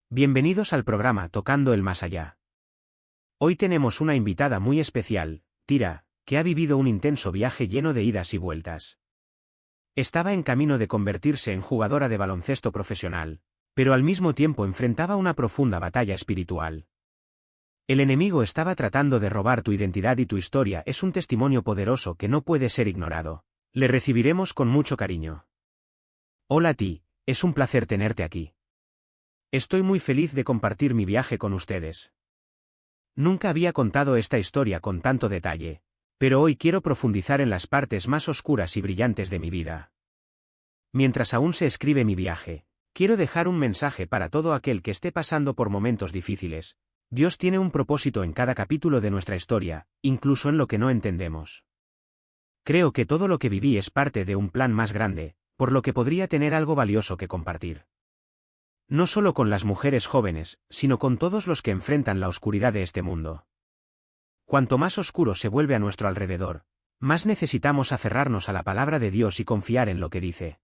Bienvenidos al programa Tocando el Más Allá. Hoy tenemos una invitada muy especial, Tira, que ha vivido un intenso viaje lleno de idas y vueltas. Estaba en camino de convertirse en jugadora de baloncesto profesional, pero al mismo tiempo enfrentaba una profunda batalla espiritual. El enemigo estaba tratando de robar tu identidad y tu historia es un testimonio poderoso que no puede ser ignorado. Le recibiremos con mucho cariño. Hola Ti, es un placer tenerte aquí. Estoy muy feliz de compartir mi viaje con ustedes. Nunca había contado esta historia con tanto detalle, pero hoy quiero profundizar en las partes más oscuras y brillantes de mi vida. Mientras aún se escribe mi viaje, quiero dejar un mensaje para todo aquel que esté pasando por momentos difíciles. Dios tiene un propósito en cada capítulo de nuestra historia, incluso en lo que no entendemos. Creo que todo lo que viví es parte de un plan más grande, por lo que podría tener algo valioso que compartir. No solo con las mujeres jóvenes, sino con todos los que enfrentan la oscuridad de este mundo. Cuanto más oscuro se vuelve a nuestro alrededor, más necesitamos aferrarnos a la palabra de Dios y confiar en lo que dice.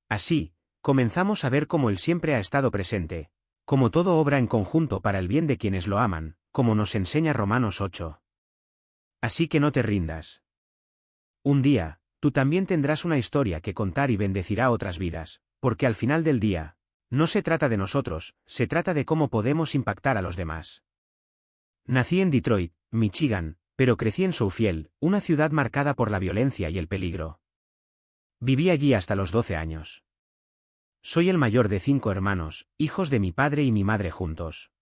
Así, comenzamos a ver cómo Él siempre ha estado presente, cómo todo obra en conjunto para el bien de quienes lo aman, como nos enseña Romanos 8. Así que no te rindas. Un día, tú también tendrás una historia que contar y bendecirá otras vidas, porque al final del día, no se trata de nosotros, se trata de cómo podemos impactar a los demás. Nací en Detroit, Michigan, pero crecí en Southfield, una ciudad marcada por la violencia y el peligro. Viví allí hasta los 12 años. Soy el mayor de 5 hermanos, hijos de mi padre y mi madre juntos.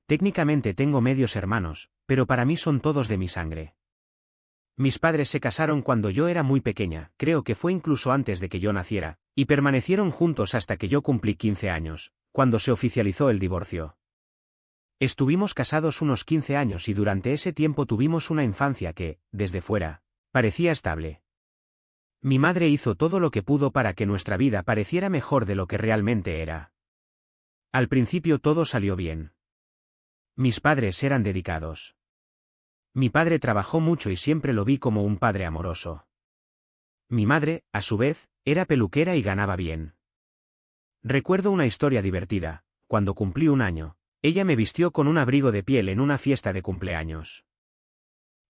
Técnicamente tengo medios hermanos, pero para mí son todos de mi sangre. Mis padres se casaron cuando yo era muy pequeña, creo que fue incluso antes de que yo naciera, y permanecieron juntos hasta que yo cumplí 15 años, cuando se oficializó el divorcio. Estuvimos casados unos 15 años y durante ese tiempo tuvimos una infancia que, desde fuera, parecía estable. Mi madre hizo todo lo que pudo para que nuestra vida pareciera mejor de lo que realmente era. Al principio todo salió bien. Mis padres eran dedicados. Mi padre trabajó mucho y siempre lo vi como un padre amoroso. Mi madre, a su vez, era peluquera y ganaba bien. Recuerdo una historia divertida. Cuando cumplí 1 año, ella me vistió con un abrigo de piel en una fiesta de cumpleaños.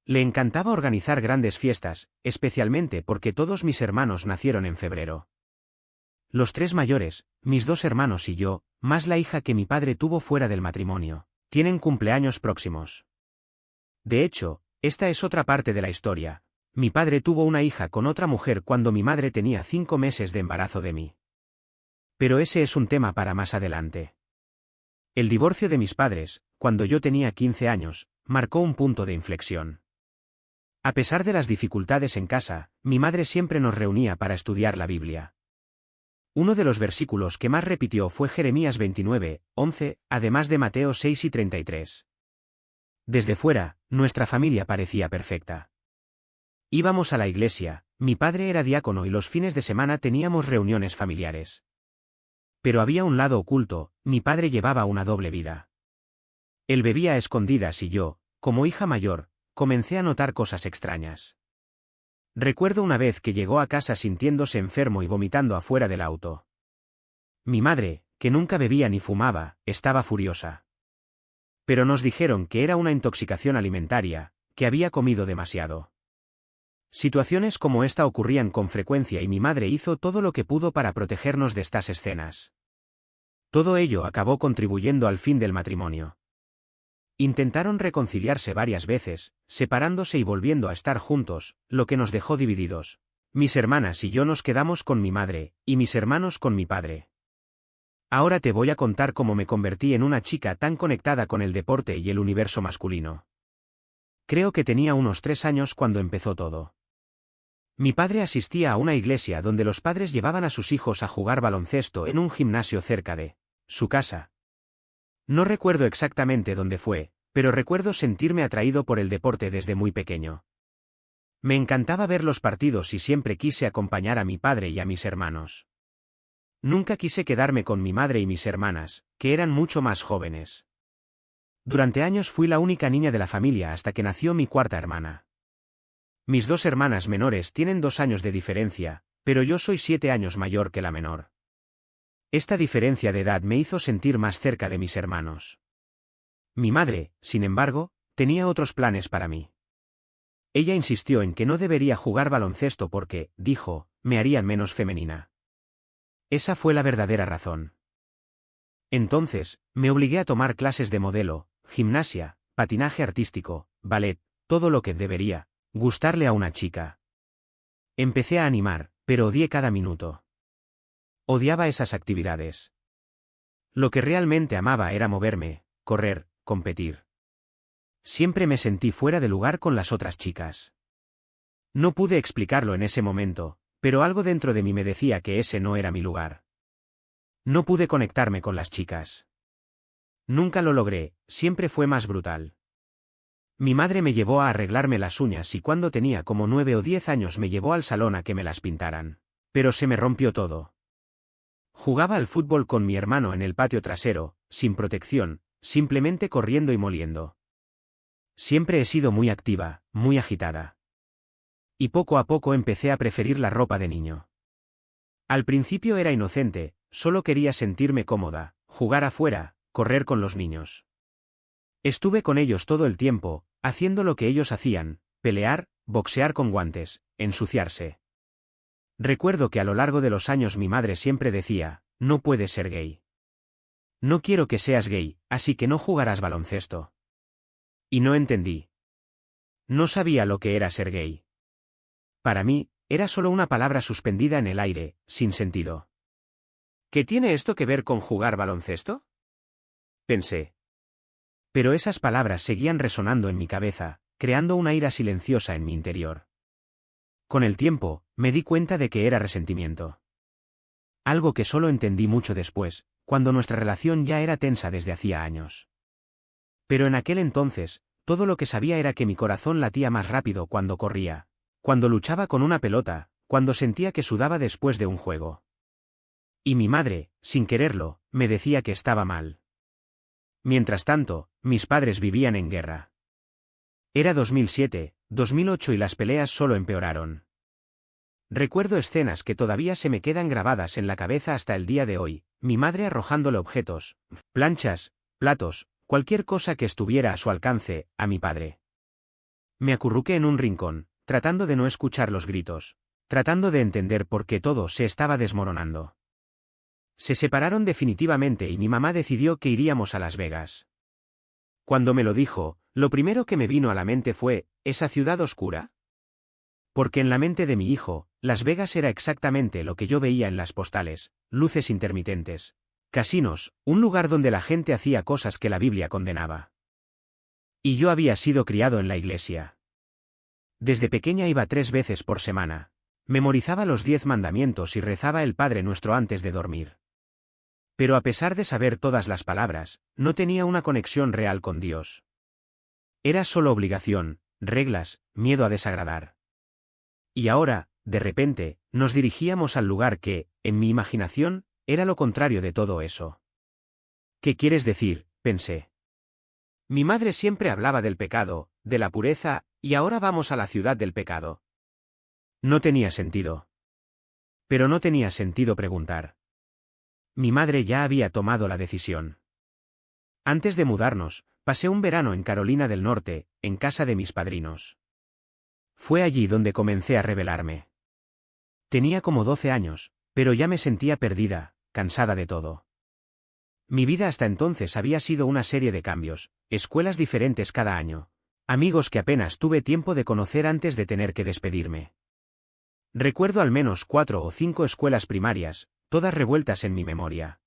Le encantaba organizar grandes fiestas, especialmente porque todos mis hermanos nacieron en febrero. Los 3 mayores, mis 2 hermanos y yo, más la hija que mi padre tuvo fuera del matrimonio, tienen cumpleaños próximos. De hecho, esta es otra parte de la historia. Mi padre tuvo una hija con otra mujer cuando mi madre tenía 5 meses de embarazo de mí. Pero ese es un tema para más adelante. El divorcio de mis padres, cuando yo tenía 15 años, marcó un punto de inflexión. A pesar de las dificultades en casa, mi madre siempre nos reunía para estudiar la Biblia. Uno de los versículos que más repitió fue Jeremías 29:11, además de Mateo 6 y 33. Desde fuera, nuestra familia parecía perfecta. Íbamos a la iglesia, mi padre era diácono y los fines de semana teníamos reuniones familiares. Pero había un lado oculto, mi padre llevaba una doble vida. Él bebía a escondidas y yo, como hija mayor, comencé a notar cosas extrañas. Recuerdo una vez que llegó a casa sintiéndose enfermo y vomitando afuera del auto. Mi madre, que nunca bebía ni fumaba, estaba furiosa. Pero nos dijeron que era una intoxicación alimentaria, que había comido demasiado. Situaciones como esta ocurrían con frecuencia y mi madre hizo todo lo que pudo para protegernos de estas escenas. Todo ello acabó contribuyendo al fin del matrimonio. Intentaron reconciliarse varias veces, separándose y volviendo a estar juntos, lo que nos dejó divididos. Mis hermanas y yo nos quedamos con mi madre, y mis hermanos con mi padre. Ahora te voy a contar cómo me convertí en una chica tan conectada con el deporte y el universo masculino. Creo que tenía unos 3 años cuando empezó todo. Mi padre asistía a una iglesia donde los padres llevaban a sus hijos a jugar baloncesto en un gimnasio cerca de su casa. No recuerdo exactamente dónde fue, pero recuerdo sentirme atraído por el deporte desde muy pequeño. Me encantaba ver los partidos y siempre quise acompañar a mi padre y a mis hermanos. Nunca quise quedarme con mi madre y mis hermanas, que eran mucho más jóvenes. Durante años fui la única niña de la familia hasta que nació mi 4ª hermana. Mis 2 hermanas menores tienen 2 años de diferencia, pero yo soy 7 años mayor que la menor. Esta diferencia de edad me hizo sentir más cerca de mis hermanos. Mi madre, sin embargo, tenía otros planes para mí. Ella insistió en que no debería jugar baloncesto porque, dijo, me harían menos femenina. Esa fue la verdadera razón. Entonces, me obligué a tomar clases de modelo, gimnasia, patinaje artístico, ballet, todo lo que debería gustarle a una chica. Empecé a animar, pero odié cada minuto. Odiaba esas actividades. Lo que realmente amaba era moverme, correr, competir. Siempre me sentí fuera de lugar con las otras chicas. No pude explicarlo en ese momento, pero algo dentro de mí me decía que ese no era mi lugar. No pude conectarme con las chicas. Nunca lo logré, siempre fue más brutal. Mi madre me llevó a arreglarme las uñas y cuando tenía como 9 o 10 años me llevó al salón a que me las pintaran. Pero se me rompió todo. Jugaba al fútbol con mi hermano en el patio trasero, sin protección, simplemente corriendo y moliendo. Siempre he sido muy activa, muy agitada. Y poco a poco empecé a preferir la ropa de niño. Al principio era inocente, solo quería sentirme cómoda, jugar afuera, correr con los niños. Estuve con ellos todo el tiempo, haciendo lo que ellos hacían, pelear, boxear con guantes, ensuciarse. Recuerdo que a lo largo de los años mi madre siempre decía, no puedes ser gay. No quiero que seas gay, así que no jugarás baloncesto. Y no entendí. No sabía lo que era ser gay. Para mí, era solo una palabra suspendida en el aire, sin sentido. ¿Qué tiene esto que ver con jugar baloncesto? Pensé. Pero esas palabras seguían resonando en mi cabeza, creando una ira silenciosa en mi interior. Con el tiempo, me di cuenta de que era resentimiento. Algo que solo entendí mucho después, cuando nuestra relación ya era tensa desde hacía años. Pero en aquel entonces, todo lo que sabía era que mi corazón latía más rápido cuando corría, cuando luchaba con una pelota, cuando sentía que sudaba después de un juego. Y mi madre, sin quererlo, me decía que estaba mal. Mientras tanto, mis padres vivían en guerra. Era 2007, 2008 y las peleas solo empeoraron. Recuerdo escenas que todavía se me quedan grabadas en la cabeza hasta el día de hoy, mi madre arrojándole objetos, planchas, platos, cualquier cosa que estuviera a su alcance, a mi padre. Me acurruqué en un rincón, tratando de no escuchar los gritos, tratando de entender por qué todo se estaba desmoronando. Se separaron definitivamente y mi mamá decidió que iríamos a Las Vegas. Cuando me lo dijo, lo primero que me vino a la mente fue, ¿esa ciudad oscura? Porque en la mente de mi hijo, Las Vegas era exactamente lo que yo veía en las postales, luces intermitentes, casinos, un lugar donde la gente hacía cosas que la Biblia condenaba. Y yo había sido criado en la iglesia. Desde pequeña iba 3 veces por semana. Memorizaba los 10 mandamientos y rezaba el Padre Nuestro antes de dormir. Pero a pesar de saber todas las palabras, no tenía una conexión real con Dios. Era solo obligación, reglas, miedo a desagradar. Y ahora, de repente, nos dirigíamos al lugar que, en mi imaginación, era lo contrario de todo eso. ¿Qué quieres decir?, pensé. Mi madre siempre hablaba del pecado, de la pureza, y ahora vamos a la ciudad del pecado. No tenía sentido. Pero no tenía sentido preguntar. Mi madre ya había tomado la decisión. Antes de mudarnos, pasé un verano en Carolina del Norte, en casa de mis padrinos. Fue allí donde comencé a rebelarme. Tenía como 12 años, pero ya me sentía perdida, cansada de todo. Mi vida hasta entonces había sido una serie de cambios, escuelas diferentes cada año, amigos que apenas tuve tiempo de conocer antes de tener que despedirme. Recuerdo al menos 4 o 5 escuelas primarias, todas revueltas en mi memoria.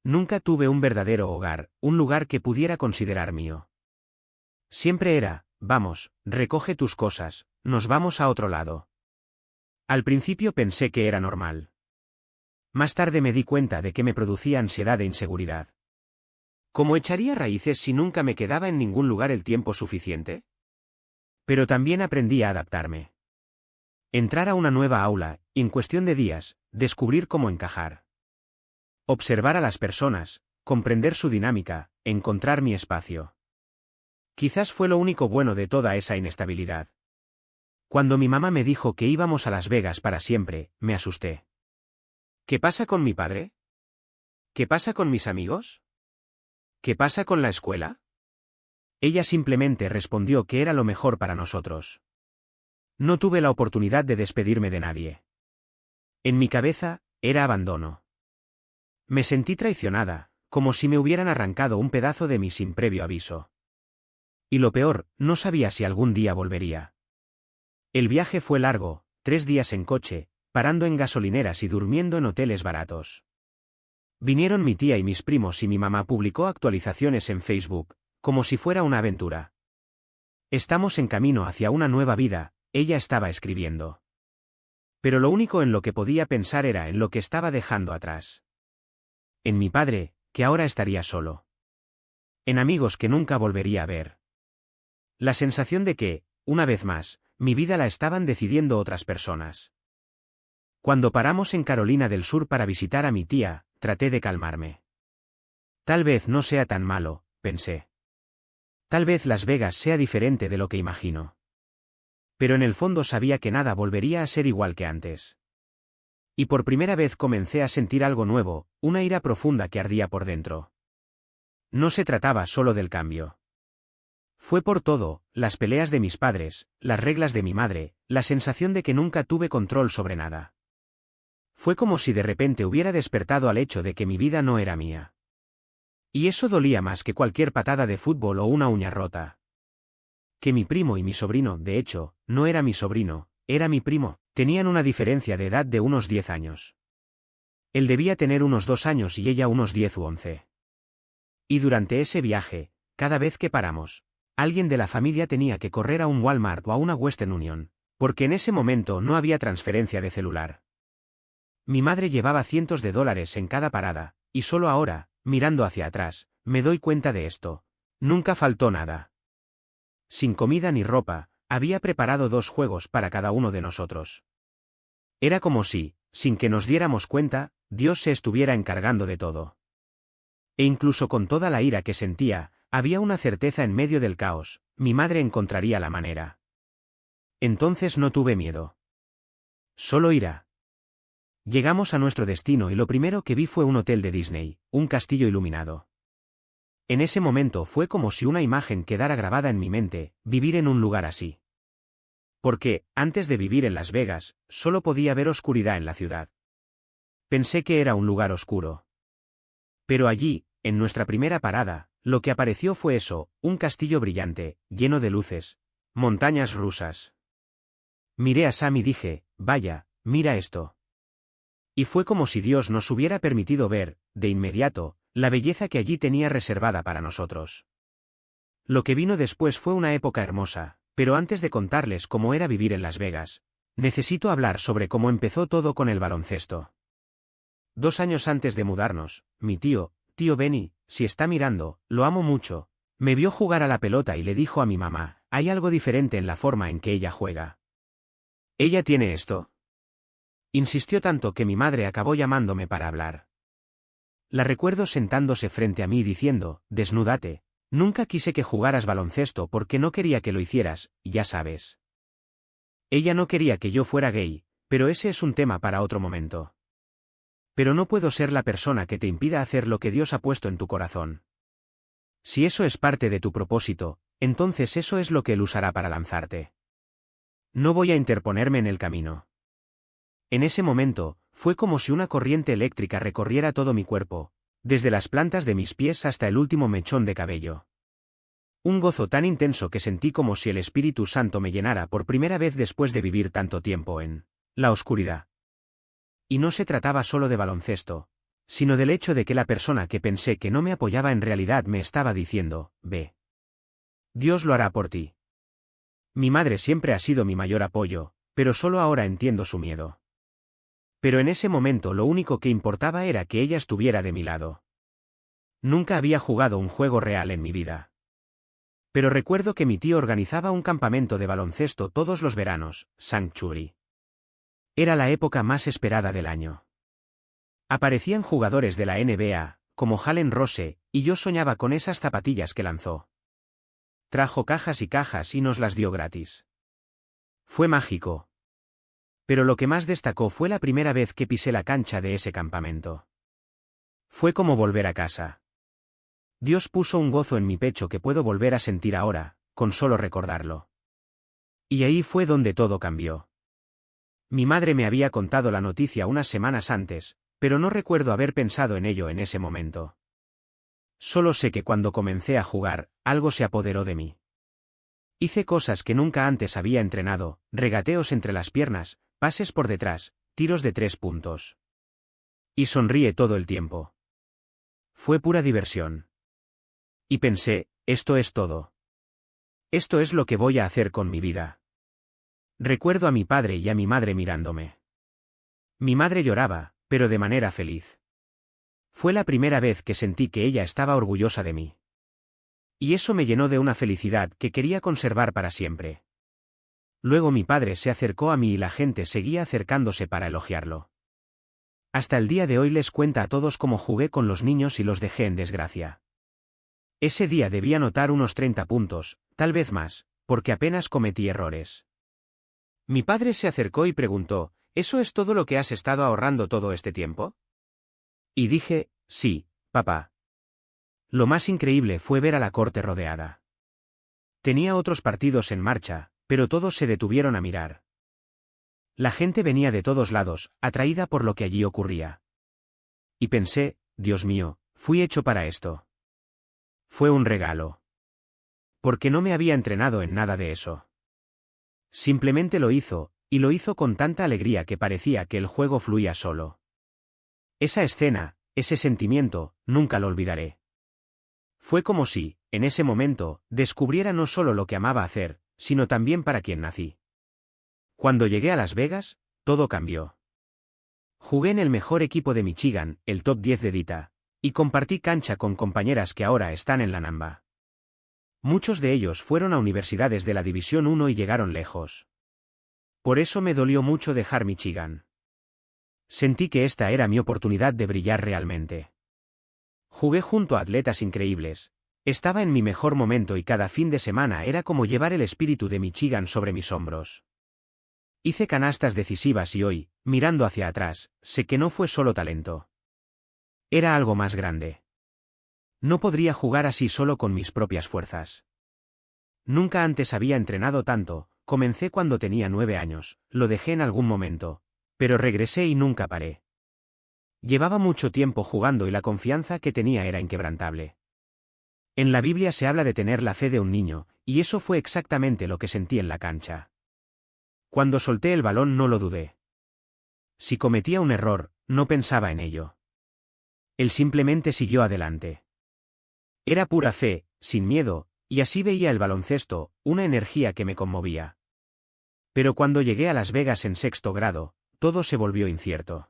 Nunca tuve un verdadero hogar, un lugar que pudiera considerar mío. Siempre era, vamos, recoge tus cosas, nos vamos a otro lado. Al principio pensé que era normal. Más tarde me di cuenta de que me producía ansiedad e inseguridad. ¿Cómo echaría raíces si nunca me quedaba en ningún lugar el tiempo suficiente? Pero también aprendí a adaptarme. Entrar a una nueva aula, y en cuestión de días, descubrir cómo encajar. Observar a las personas, comprender su dinámica, encontrar mi espacio. Quizás fue lo único bueno de toda esa inestabilidad. Cuando mi mamá me dijo que íbamos a Las Vegas para siempre, me asusté. ¿Qué pasa con mi padre? ¿Qué pasa con mis amigos? ¿Qué pasa con la escuela? Ella simplemente respondió que era lo mejor para nosotros. No tuve la oportunidad de despedirme de nadie. En mi cabeza, era abandono. Me sentí traicionada, como si me hubieran arrancado un pedazo de mí sin previo aviso. Y lo peor, no sabía si algún día volvería. El viaje fue largo, 3 días en coche, parando en gasolineras y durmiendo en hoteles baratos. Vinieron mi tía y mis primos y mi mamá publicó actualizaciones en Facebook, como si fuera una aventura. Estamos en camino hacia una nueva vida, ella estaba escribiendo. Pero lo único en lo que podía pensar era en lo que estaba dejando atrás. En mi padre, que ahora estaría solo. En amigos que nunca volvería a ver. La sensación de que, una vez más, mi vida la estaban decidiendo otras personas. Cuando paramos en Carolina del Sur para visitar a mi tía, traté de calmarme. Tal vez no sea tan malo, pensé. Tal vez Las Vegas sea diferente de lo que imagino. Pero en el fondo sabía que nada volvería a ser igual que antes. Y por primera vez comencé a sentir algo nuevo, una ira profunda que ardía por dentro. No se trataba solo del cambio. Fue por todo, las peleas de mis padres, las reglas de mi madre, la sensación de que nunca tuve control sobre nada. Fue como si de repente hubiera despertado al hecho de que mi vida no era mía. Y eso dolía más que cualquier patada de fútbol o una uña rota. Que mi primo y mi sobrino, de hecho, no era mi sobrino, era mi primo, tenían una diferencia de edad de unos 10 años. Él debía tener unos 2 años y ella unos 10 u 11. Y durante ese viaje, cada vez que paramos, alguien de la familia tenía que correr a un Walmart o a una Western Union, porque en ese momento no había transferencia de celular. Mi madre llevaba cientos de dólares en cada parada, y solo ahora, mirando hacia atrás, me doy cuenta de esto. Nunca faltó nada. Sin comida ni ropa, había preparado 2 juegos para cada uno de nosotros. Era como si, sin que nos diéramos cuenta, Dios se estuviera encargando de todo. E incluso con toda la ira que sentía, había una certeza en medio del caos, mi madre encontraría la manera. Entonces no tuve miedo. Solo ira. Llegamos a nuestro destino y lo primero que vi fue un hotel de Disney, un castillo iluminado. En ese momento fue como si una imagen quedara grabada en mi mente, vivir en un lugar así. Porque, antes de vivir en Las Vegas, solo podía ver oscuridad en la ciudad. Pensé que era un lugar oscuro. Pero allí, en nuestra primera parada, lo que apareció fue eso, un castillo brillante, lleno de luces, montañas rusas. Miré a Sam y dije, vaya, mira esto. Y fue como si Dios nos hubiera permitido ver, de inmediato, la belleza que allí tenía reservada para nosotros. Lo que vino después fue una época hermosa, pero antes de contarles cómo era vivir en Las Vegas, necesito hablar sobre cómo empezó todo con el baloncesto. 2 años antes de mudarnos, mi tío Benny, si está mirando, lo amo mucho, me vio jugar a la pelota y le dijo a mi mamá, hay algo diferente en la forma en que ella juega. ¿Ella tiene esto? Insistió tanto que mi madre acabó llamándome para hablar. La recuerdo sentándose frente a mí diciendo, desnúdate, nunca quise que jugaras baloncesto porque no quería que lo hicieras, ya sabes. Ella no quería que yo fuera gay, pero ese es un tema para otro momento. Pero no puedo ser la persona que te impida hacer lo que Dios ha puesto en tu corazón. Si eso es parte de tu propósito, entonces eso es lo que Él usará para lanzarte. No voy a interponerme en el camino. En ese momento, fue como si una corriente eléctrica recorriera todo mi cuerpo, desde las plantas de mis pies hasta el último mechón de cabello. Un gozo tan intenso que sentí como si el Espíritu Santo me llenara por primera vez después de vivir tanto tiempo en la oscuridad. Y no se trataba solo de baloncesto, sino del hecho de que la persona que pensé que no me apoyaba en realidad me estaba diciendo, ve. Dios lo hará por ti. Mi madre siempre ha sido mi mayor apoyo, pero solo ahora entiendo su miedo. Pero en ese momento lo único que importaba era que ella estuviera de mi lado. Nunca había jugado un juego real en mi vida. Pero recuerdo que mi tío organizaba un campamento de baloncesto todos los veranos, Sanctuary. Era la época más esperada del año. Aparecían jugadores de la NBA, como Jalen Rose, y yo soñaba con esas zapatillas que lanzó. Trajo cajas y cajas y nos las dio gratis. Fue mágico. Pero lo que más destacó fue la primera vez que pisé la cancha de ese campamento. Fue como volver a casa. Dios puso un gozo en mi pecho que puedo volver a sentir ahora, con solo recordarlo. Y ahí fue donde todo cambió. Mi madre me había contado la noticia unas semanas antes, pero no recuerdo haber pensado en ello en ese momento. Solo sé que cuando comencé a jugar, algo se apoderó de mí. Hice cosas que nunca antes había entrenado, regateos entre las piernas, pases por detrás, tiros de 3 puntos. Y sonríe todo el tiempo. Fue pura diversión. Y pensé, esto es todo. Esto es lo que voy a hacer con mi vida. Recuerdo a mi padre y a mi madre mirándome. Mi madre lloraba, pero de manera feliz. Fue la primera vez que sentí que ella estaba orgullosa de mí. Y eso me llenó de una felicidad que quería conservar para siempre. Luego mi padre se acercó a mí y la gente seguía acercándose para elogiarlo. Hasta el día de hoy les cuenta a todos cómo jugué con los niños y los dejé en desgracia. Ese día debí anotar unos 30 puntos, tal vez más, porque apenas cometí errores. Mi padre se acercó y preguntó, ¿eso es todo lo que has estado ahorrando todo este tiempo? Y dije, sí, papá. Lo más increíble fue ver a la corte rodeada. Tenía otros partidos en marcha, pero todos se detuvieron a mirar. La gente venía de todos lados, atraída por lo que allí ocurría. Y pensé, Dios mío, fui hecho para esto. Fue un regalo. Porque no me había entrenado en nada de eso. Simplemente lo hizo, y lo hizo con tanta alegría que parecía que el juego fluía solo. Esa escena, ese sentimiento, nunca lo olvidaré. Fue como si, en ese momento, descubriera no solo lo que amaba hacer, sino también para quien nací. Cuando llegué a Las Vegas, todo cambió. Jugué en el mejor equipo de Michigan, el top 10 de DITA, y compartí cancha con compañeras que ahora están en la NAMBA. Muchos de ellos fueron a universidades de la División 1 y llegaron lejos. Por eso me dolió mucho dejar Michigan. Sentí que esta era mi oportunidad de brillar realmente. Jugué junto a atletas increíbles. Estaba en mi mejor momento y cada fin de semana era como llevar el espíritu de Michigan sobre mis hombros. Hice canastas decisivas y hoy, mirando hacia atrás, sé que no fue solo talento. Era algo más grande. No podría jugar así solo con mis propias fuerzas. Nunca antes había entrenado tanto, comencé cuando tenía 9 años, lo dejé en algún momento, pero regresé y nunca paré. Llevaba mucho tiempo jugando y la confianza que tenía era inquebrantable. En la Biblia se habla de tener la fe de un niño, y eso fue exactamente lo que sentí en la cancha. Cuando solté el balón no lo dudé. Si cometía un error, no pensaba en ello. Él simplemente siguió adelante. Era pura fe, sin miedo, y así veía el baloncesto, una energía que me conmovía. Pero cuando llegué a Las Vegas en 6º grado, todo se volvió incierto.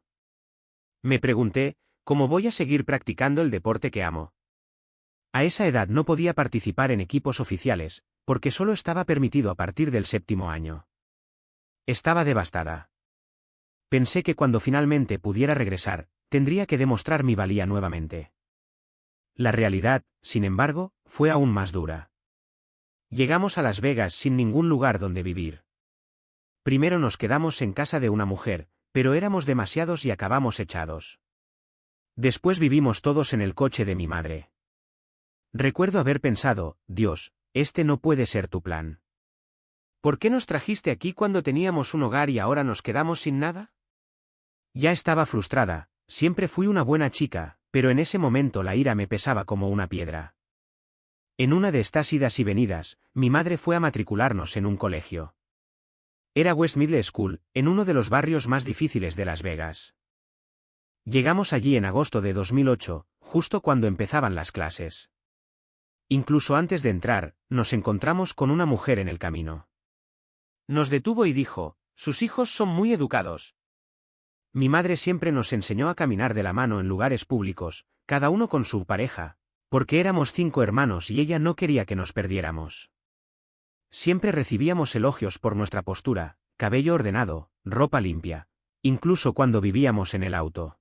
Me pregunté, ¿cómo voy a seguir practicando el deporte que amo? A esa edad no podía participar en equipos oficiales, porque solo estaba permitido a partir del 7º año. Estaba devastada. Pensé que cuando finalmente pudiera regresar, tendría que demostrar mi valía nuevamente. La realidad, sin embargo, fue aún más dura. Llegamos a Las Vegas sin ningún lugar donde vivir. Primero nos quedamos en casa de una mujer, pero éramos demasiados y acabamos echados. Después vivimos todos en el coche de mi madre. Recuerdo haber pensado, Dios, este no puede ser tu plan. ¿Por qué nos trajiste aquí cuando teníamos un hogar y ahora nos quedamos sin nada? Ya estaba frustrada, siempre fui una buena chica, pero en ese momento la ira me pesaba como una piedra. En una de estas idas y venidas, mi madre fue a matricularnos en un colegio. Era West Middle School, en uno de los barrios más difíciles de Las Vegas. Llegamos allí en agosto de 2008, justo cuando empezaban las clases. Incluso antes de entrar, nos encontramos con una mujer en el camino. Nos detuvo y dijo, sus hijos son muy educados. Mi madre siempre nos enseñó a caminar de la mano en lugares públicos, cada uno con su pareja, porque éramos 5 hermanos y ella no quería que nos perdiéramos. Siempre recibíamos elogios por nuestra postura, cabello ordenado, ropa limpia, incluso cuando vivíamos en el auto.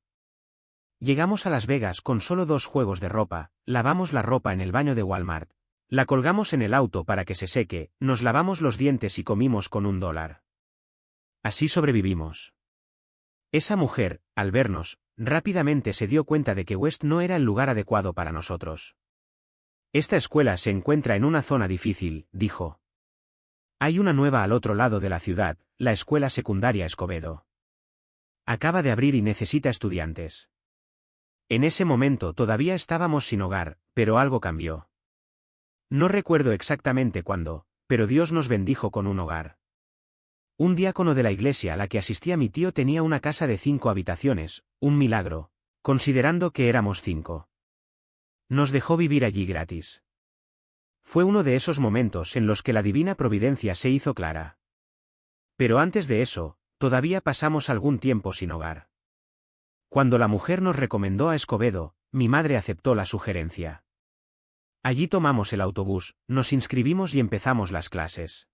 Llegamos a Las Vegas con solo 2 juegos de ropa, lavamos la ropa en el baño de Walmart, la colgamos en el auto para que se seque, nos lavamos los dientes y comimos con $1. Así sobrevivimos. Esa mujer, al vernos, rápidamente se dio cuenta de que West no era el lugar adecuado para nosotros. Esta escuela se encuentra en una zona difícil, dijo. Hay una nueva al otro lado de la ciudad, la escuela secundaria Escobedo. Acaba de abrir y necesita estudiantes. En ese momento todavía estábamos sin hogar, pero algo cambió. No recuerdo exactamente cuándo, pero Dios nos bendijo con un hogar. Un diácono de la iglesia a la que asistía mi tío tenía una casa de 5 habitaciones, un milagro, considerando que éramos 5. Nos dejó vivir allí gratis. Fue uno de esos momentos en los que la divina providencia se hizo clara. Pero antes de eso, todavía pasamos algún tiempo sin hogar. Cuando la mujer nos recomendó a Escobedo, mi madre aceptó la sugerencia. Allí tomamos el autobús, nos inscribimos y empezamos las clases.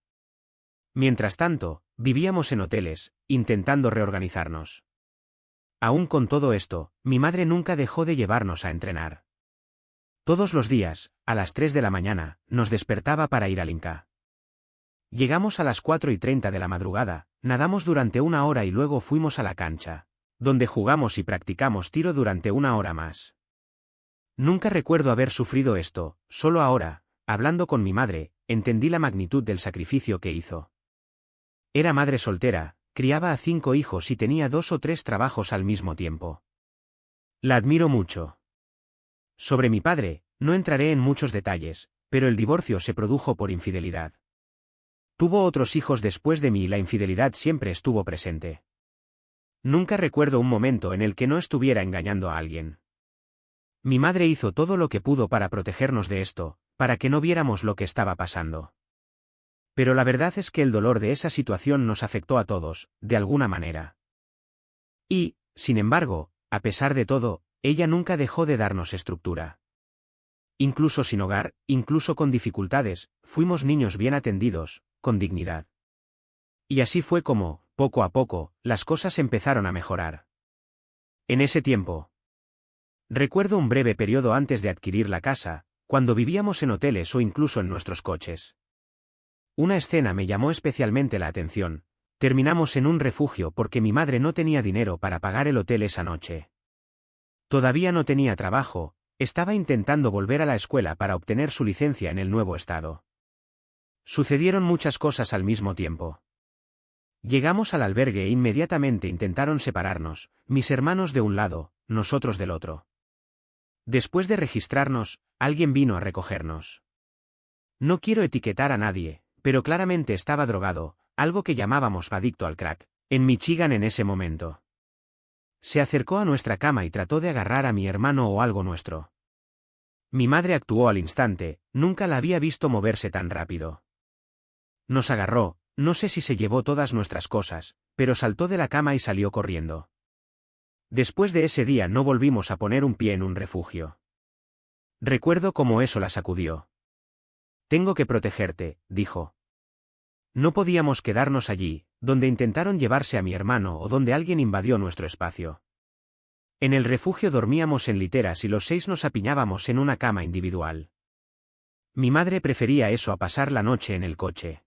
Mientras tanto, vivíamos en hoteles, intentando reorganizarnos. Aún con todo esto, mi madre nunca dejó de llevarnos a entrenar. Todos los días, a las 3 de la mañana, nos despertaba para ir al Inca. Llegamos a las 4:30 de la madrugada, nadamos durante 1 hora y luego fuimos a la cancha, donde jugamos y practicamos tiro durante 1 hora más. Nunca recuerdo haber sufrido esto, solo ahora, hablando con mi madre, entendí la magnitud del sacrificio que hizo. Era madre soltera, criaba a 5 hijos y tenía 2 o 3 trabajos al mismo tiempo. La admiro mucho. Sobre mi padre, no entraré en muchos detalles, pero el divorcio se produjo por infidelidad. Tuvo otros hijos después de mí y la infidelidad siempre estuvo presente. Nunca recuerdo un momento en el que no estuviera engañando a alguien. Mi madre hizo todo lo que pudo para protegernos de esto, para que no viéramos lo que estaba pasando. Pero la verdad es que el dolor de esa situación nos afectó a todos, de alguna manera. Y, sin embargo, a pesar de todo, ella nunca dejó de darnos estructura. Incluso sin hogar, incluso con dificultades, fuimos niños bien atendidos, con dignidad. Y así fue como, poco a poco, las cosas empezaron a mejorar. En ese tiempo. Recuerdo un breve periodo antes de adquirir la casa, cuando vivíamos en hoteles o incluso en nuestros coches. Una escena me llamó especialmente la atención. Terminamos en un refugio porque mi madre no tenía dinero para pagar el hotel esa noche. Todavía no tenía trabajo, estaba intentando volver a la escuela para obtener su licencia en el nuevo estado. Sucedieron muchas cosas al mismo tiempo. Llegamos al albergue e inmediatamente intentaron separarnos, mis hermanos de un lado, nosotros del otro. Después de registrarnos, alguien vino a recogernos. No quiero etiquetar a nadie, pero claramente estaba drogado, algo que llamábamos adicto al crack, en Michigan en ese momento. Se acercó a nuestra cama y trató de agarrar a mi hermano o algo nuestro. Mi madre actuó al instante, nunca la había visto moverse tan rápido. Nos agarró, no sé si se llevó todas nuestras cosas, pero saltó de la cama y salió corriendo. Después de ese día no volvimos a poner un pie en un refugio. Recuerdo cómo eso la sacudió. Tengo que protegerte, dijo. No podíamos quedarnos allí, donde intentaron llevarse a mi hermano o donde alguien invadió nuestro espacio. En el refugio dormíamos en literas y los 6 nos apiñábamos en una cama individual. Mi madre prefería eso a pasar la noche en el coche.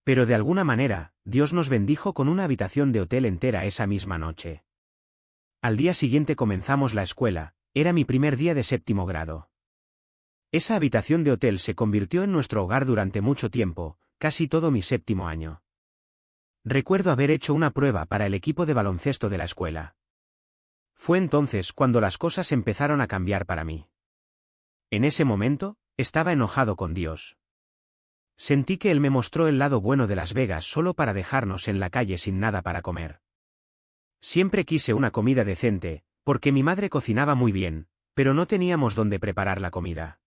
Pero de alguna manera, Dios nos bendijo con una habitación de hotel entera esa misma noche. Al día siguiente comenzamos la escuela, era mi primer día de 7º grado. Esa habitación de hotel se convirtió en nuestro hogar durante mucho tiempo, casi todo mi 7º año. Recuerdo haber hecho una prueba para el equipo de baloncesto de la escuela. Fue entonces cuando las cosas empezaron a cambiar para mí. En ese momento, estaba enojado con Dios. Sentí que Él me mostró el lado bueno de Las Vegas solo para dejarnos en la calle sin nada para comer. Siempre quise una comida decente, porque mi madre cocinaba muy bien, pero no teníamos dónde preparar la comida.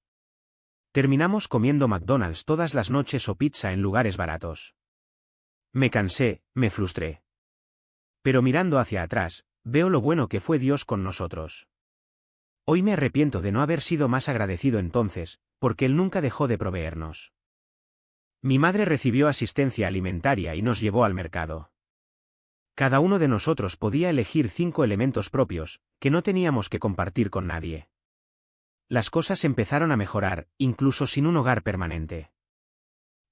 Terminamos comiendo McDonald's todas las noches o pizza en lugares baratos. Me cansé, me frustré. Pero mirando hacia atrás, veo lo bueno que fue Dios con nosotros. Hoy me arrepiento de no haber sido más agradecido entonces, porque Él nunca dejó de proveernos. Mi madre recibió asistencia alimentaria y nos llevó al mercado. Cada uno de nosotros podía elegir 5 elementos propios, que no teníamos que compartir con nadie. Las cosas empezaron a mejorar, incluso sin un hogar permanente.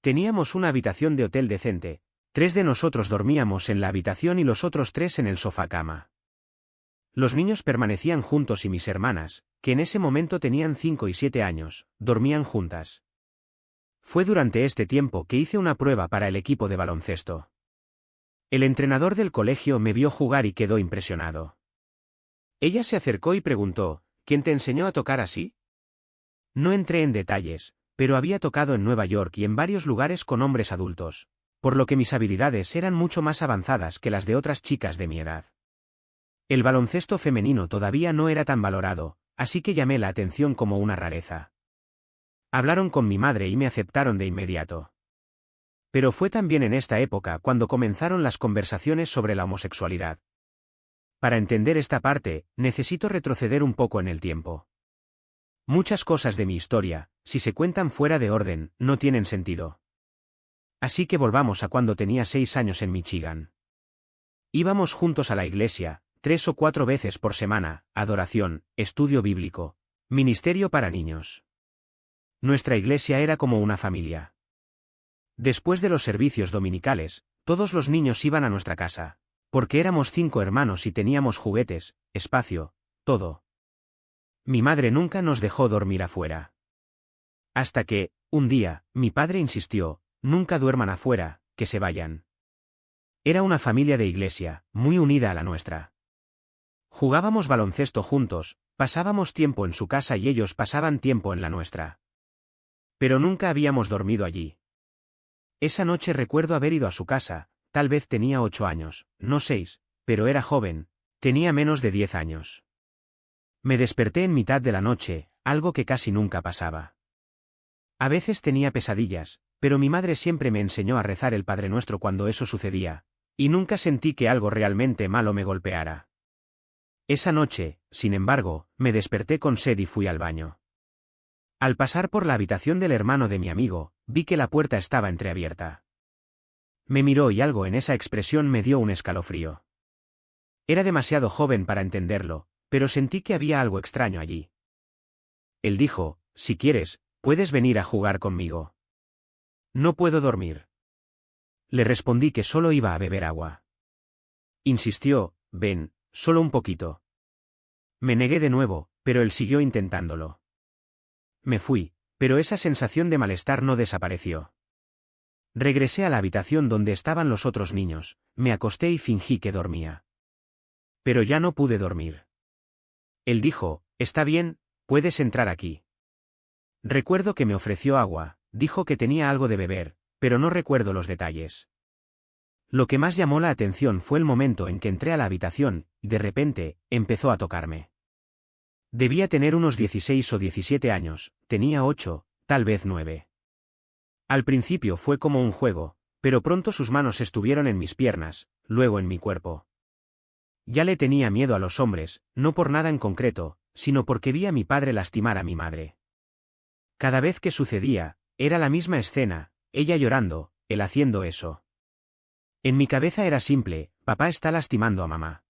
Teníamos una habitación de hotel decente, 3 de nosotros dormíamos en la habitación y los otros 3 en el sofá-cama. Los niños permanecían juntos y mis hermanas, que en ese momento tenían 5 y 7 años, dormían juntas. Fue durante este tiempo que hice una prueba para el equipo de baloncesto. El entrenador del colegio me vio jugar y quedó impresionado. Ella se acercó y preguntó, ¿quién te enseñó a tocar así? No entré en detalles, pero había tocado en Nueva York y en varios lugares con hombres adultos, por lo que mis habilidades eran mucho más avanzadas que las de otras chicas de mi edad. El baloncesto femenino todavía no era tan valorado, así que llamé la atención como una rareza. Hablaron con mi madre y me aceptaron de inmediato. Pero fue también en esta época cuando comenzaron las conversaciones sobre la homosexualidad. Para entender esta parte, necesito retroceder un poco en el tiempo. Muchas cosas de mi historia, si se cuentan fuera de orden, no tienen sentido. Así que volvamos a cuando tenía 6 años en Michigan. Íbamos juntos a la iglesia, 3 o 4 veces por semana, adoración, estudio bíblico, ministerio para niños. Nuestra iglesia era como una familia. Después de los servicios dominicales, todos los niños iban a nuestra casa, porque éramos 5 hermanos y teníamos juguetes, espacio, todo. Mi madre nunca nos dejó dormir afuera. Hasta que, un día, mi padre insistió, nunca duerman afuera, que se vayan. Era una familia de iglesia, muy unida a la nuestra. Jugábamos baloncesto juntos, pasábamos tiempo en su casa y ellos pasaban tiempo en la nuestra. Pero nunca habíamos dormido allí. Esa noche recuerdo haber ido a su casa, tal vez tenía 8 años, no 6, pero era joven, tenía menos de 10 años. Me desperté en mitad de la noche, algo que casi nunca pasaba. A veces tenía pesadillas, pero mi madre siempre me enseñó a rezar el Padre Nuestro cuando eso sucedía, y nunca sentí que algo realmente malo me golpeara. Esa noche, sin embargo, me desperté con sed y fui al baño. Al pasar por la habitación del hermano de mi amigo, vi que la puerta estaba entreabierta. Me miró y algo en esa expresión me dio un escalofrío. Era demasiado joven para entenderlo, pero sentí que había algo extraño allí. Él dijo, si quieres, puedes venir a jugar conmigo. No puedo dormir. Le respondí que solo iba a beber agua. Insistió, ven, solo un poquito. Me negué de nuevo, pero él siguió intentándolo. Me fui, pero esa sensación de malestar no desapareció. Regresé a la habitación donde estaban los otros niños, me acosté y fingí que dormía. Pero ya no pude dormir. Él dijo, está bien, puedes entrar aquí. Recuerdo que me ofreció agua, dijo que tenía algo de beber, pero no recuerdo los detalles. Lo que más llamó la atención fue el momento en que entré a la habitación, y de repente, empezó a tocarme. Debía tener unos 16 o 17 años, tenía 8, tal vez 9. Al principio fue como un juego, pero pronto sus manos estuvieron en mis piernas, luego en mi cuerpo. Ya le tenía miedo a los hombres, no por nada en concreto, sino porque vi a mi padre lastimar a mi madre. Cada vez que sucedía, era la misma escena, ella llorando, él haciendo eso. En mi cabeza era simple, papá está lastimando a mamá.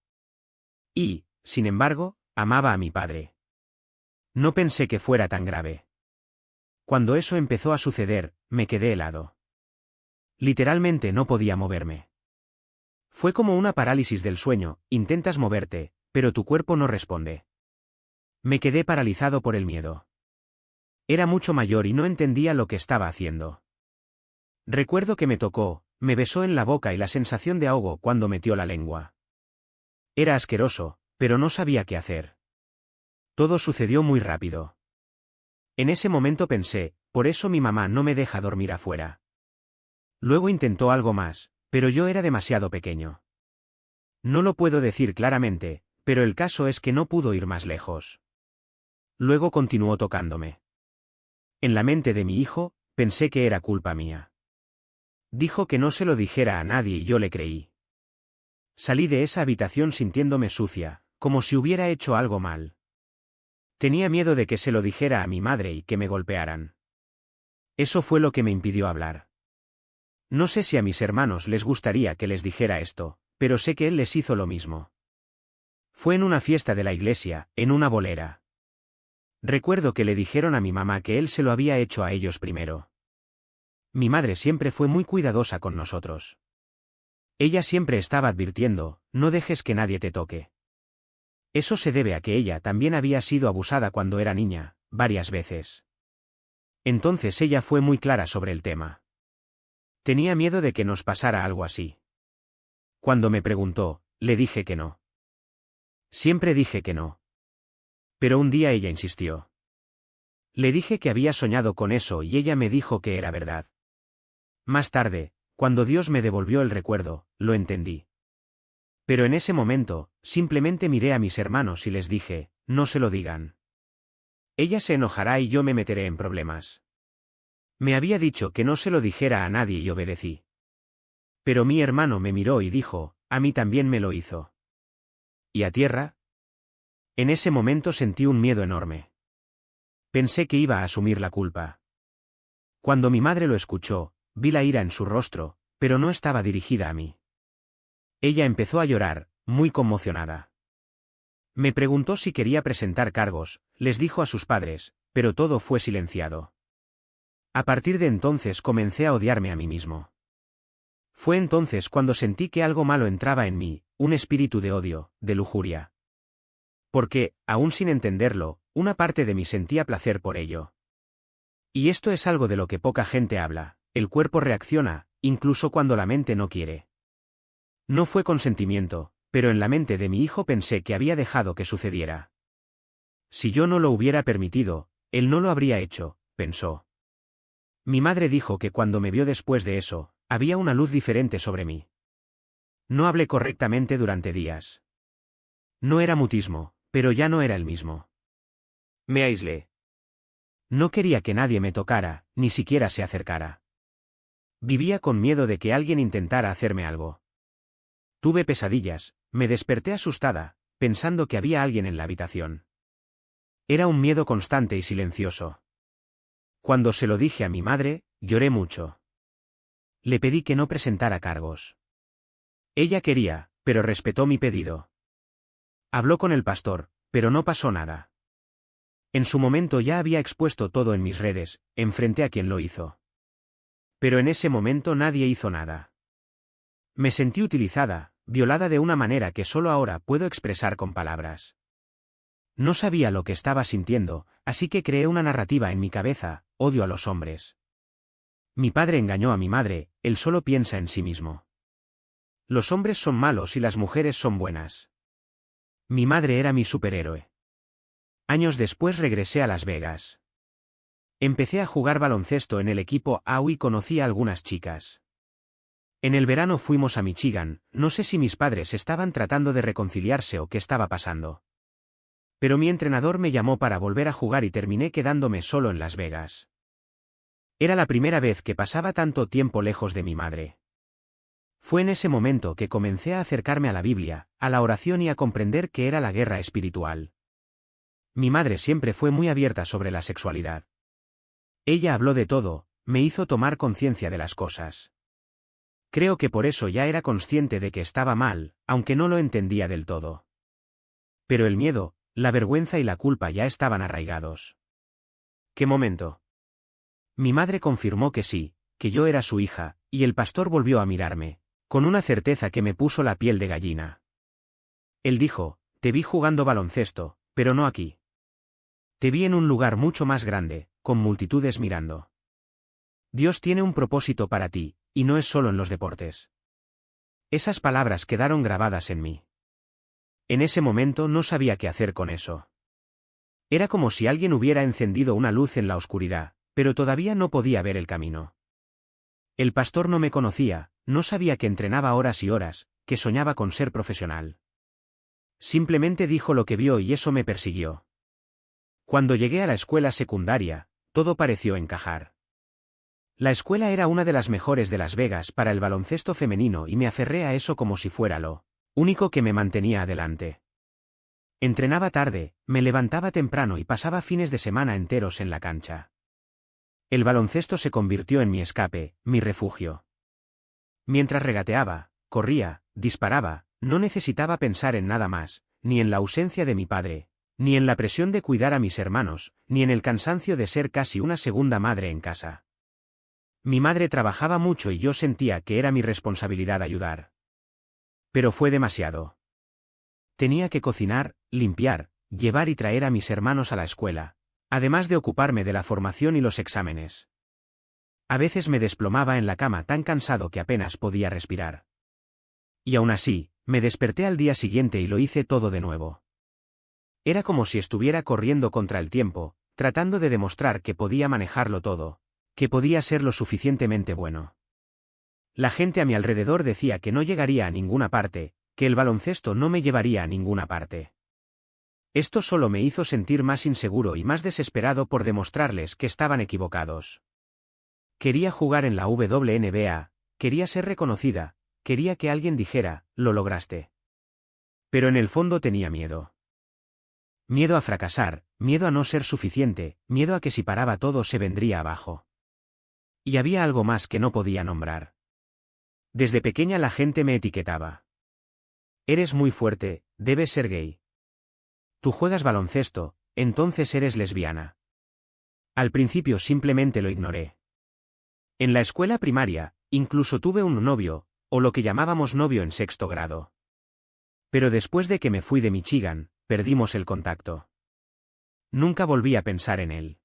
Y, sin embargo, amaba a mi padre. No pensé que fuera tan grave. Cuando eso empezó a suceder, me quedé helado. Literalmente no podía moverme. Fue como una parálisis del sueño, intentas moverte, pero tu cuerpo no responde. Me quedé paralizado por el miedo. Era mucho mayor y no entendía lo que estaba haciendo. Recuerdo que me tocó, me besó en la boca y la sensación de ahogo cuando metió la lengua. Era asqueroso, pero no sabía qué hacer. Todo sucedió muy rápido. En ese momento pensé, por eso mi mamá no me deja dormir afuera. Luego intentó algo más, pero yo era demasiado pequeño. No lo puedo decir claramente, pero el caso es que no pudo ir más lejos. Luego continuó tocándome. En la mente de mi hijo, pensé que era culpa mía. Dijo que no se lo dijera a nadie y yo le creí. Salí de esa habitación sintiéndome sucia, como si hubiera hecho algo mal. Tenía miedo de que se lo dijera a mi madre y que me golpearan. Eso fue lo que me impidió hablar. No sé si a mis hermanos les gustaría que les dijera esto, pero sé que él les hizo lo mismo. Fue en una fiesta de la iglesia, en una bolera. Recuerdo que le dijeron a mi mamá que él se lo había hecho a ellos primero. Mi madre siempre fue muy cuidadosa con nosotros. Ella siempre estaba advirtiendo, no dejes que nadie te toque. Eso se debe a que ella también había sido abusada cuando era niña, varias veces. Entonces ella fue muy clara sobre el tema. Tenía miedo de que nos pasara algo así. Cuando me preguntó, le dije que no. Siempre dije que no. Pero un día ella insistió. Le dije que había soñado con eso y ella me dijo que era verdad. Más tarde, cuando Dios me devolvió el recuerdo, lo entendí. Pero en ese momento, simplemente miré a mis hermanos y les dije, no se lo digan. Ella se enojará y yo me meteré en problemas. Me había dicho que no se lo dijera a nadie y obedecí. Pero mi hermano me miró y dijo, a mí también me lo hizo. ¿Y a tierra? En ese momento sentí un miedo enorme. Pensé que iba a asumir la culpa. Cuando mi madre lo escuchó, vi la ira en su rostro, pero no estaba dirigida a mí. Ella empezó a llorar, muy conmocionada. Me preguntó si quería presentar cargos, les dijo a sus padres, pero todo fue silenciado. A partir de entonces comencé a odiarme a mí mismo. Fue entonces cuando sentí que algo malo entraba en mí, un espíritu de odio, de lujuria. Porque, aún sin entenderlo, una parte de mí sentía placer por ello. Y esto es algo de lo que poca gente habla, el cuerpo reacciona, incluso cuando la mente no quiere. No fue consentimiento, pero en la mente de mi hijo pensé que había dejado que sucediera. Si yo no lo hubiera permitido, él no lo habría hecho, pensó. Mi madre dijo que cuando me vio después de eso, había una luz diferente sobre mí. No hablé correctamente durante días. No era mutismo, pero ya no era el mismo. Me aislé. No quería que nadie me tocara, ni siquiera se acercara. Vivía con miedo de que alguien intentara hacerme algo. Tuve pesadillas, me desperté asustada, pensando que había alguien en la habitación. Era un miedo constante y silencioso. Cuando se lo dije a mi madre, lloré mucho. Le pedí que no presentara cargos. Ella quería, pero respetó mi pedido. Habló con el pastor, pero no pasó nada. En su momento ya había expuesto todo en mis redes, enfrenté a quien lo hizo. Pero en ese momento nadie hizo nada. Me sentí utilizada, violada de una manera que solo ahora puedo expresar con palabras. No sabía lo que estaba sintiendo, así que creé una narrativa en mi cabeza, odio a los hombres. Mi padre engañó a mi madre, él solo piensa en sí mismo. Los hombres son malos y las mujeres son buenas. Mi madre era mi superhéroe. Años después regresé a Las Vegas. Empecé a jugar baloncesto en el equipo AU y conocí a algunas chicas. En el verano fuimos a Michigan, no sé si mis padres estaban tratando de reconciliarse o qué estaba pasando. Pero mi entrenador me llamó para volver a jugar y terminé quedándome solo en Las Vegas. Era la primera vez que pasaba tanto tiempo lejos de mi madre. Fue en ese momento que comencé a acercarme a la Biblia, a la oración y a comprender qué era la guerra espiritual. Mi madre siempre fue muy abierta sobre la sexualidad. Ella habló de todo, me hizo tomar conciencia de las cosas. Creo que por eso ya era consciente de que estaba mal, aunque no lo entendía del todo. Pero el miedo, la vergüenza y la culpa ya estaban arraigados. ¿Qué momento? Mi madre confirmó que sí, que yo era su hija, y el pastor volvió a mirarme, con una certeza que me puso la piel de gallina. Él dijo, te vi jugando baloncesto, pero no aquí. Te vi en un lugar mucho más grande, con multitudes mirando. Dios tiene un propósito para ti, y no es solo en los deportes. Esas palabras quedaron grabadas en mí. En ese momento no sabía qué hacer con eso. Era como si alguien hubiera encendido una luz en la oscuridad, pero todavía no podía ver el camino. El pastor no me conocía, no sabía que entrenaba horas y horas, que soñaba con ser profesional. Simplemente dijo lo que vio y eso me persiguió. Cuando llegué a la escuela secundaria, todo pareció encajar. La escuela era una de las mejores de Las Vegas para el baloncesto femenino y me aferré a eso como si fuera lo único que me mantenía adelante. Entrenaba tarde, me levantaba temprano y pasaba fines de semana enteros en la cancha. El baloncesto se convirtió en mi escape, mi refugio. Mientras regateaba, corría, disparaba, no necesitaba pensar en nada más, ni en la ausencia de mi padre, ni en la presión de cuidar a mis hermanos, ni en el cansancio de ser casi una segunda madre en casa. Mi madre trabajaba mucho y yo sentía que era mi responsabilidad ayudar. Pero fue demasiado. Tenía que cocinar, limpiar, llevar y traer a mis hermanos a la escuela, además de ocuparme de la formación y los exámenes. A veces me desplomaba en la cama tan cansado que apenas podía respirar. Y aún así, me desperté al día siguiente y lo hice todo de nuevo. Era como si estuviera corriendo contra el tiempo, tratando de demostrar que podía manejarlo todo, que podía ser lo suficientemente bueno. La gente a mi alrededor decía que no llegaría a ninguna parte, que el baloncesto no me llevaría a ninguna parte. Esto solo me hizo sentir más inseguro y más desesperado por demostrarles que estaban equivocados. Quería jugar en la WNBA, quería ser reconocida, quería que alguien dijera, lo lograste. Pero en el fondo tenía miedo. Miedo a fracasar, miedo a no ser suficiente, miedo a que si paraba todo se vendría abajo. Y había algo más que no podía nombrar. Desde pequeña la gente me etiquetaba. Eres muy fuerte, debes ser gay. Tú juegas baloncesto, entonces eres lesbiana. Al principio simplemente lo ignoré. En la escuela primaria, incluso tuve un novio, o lo que llamábamos novio en sexto grado. Pero después de que me fui de Michigan, perdimos el contacto. Nunca volví a pensar en él.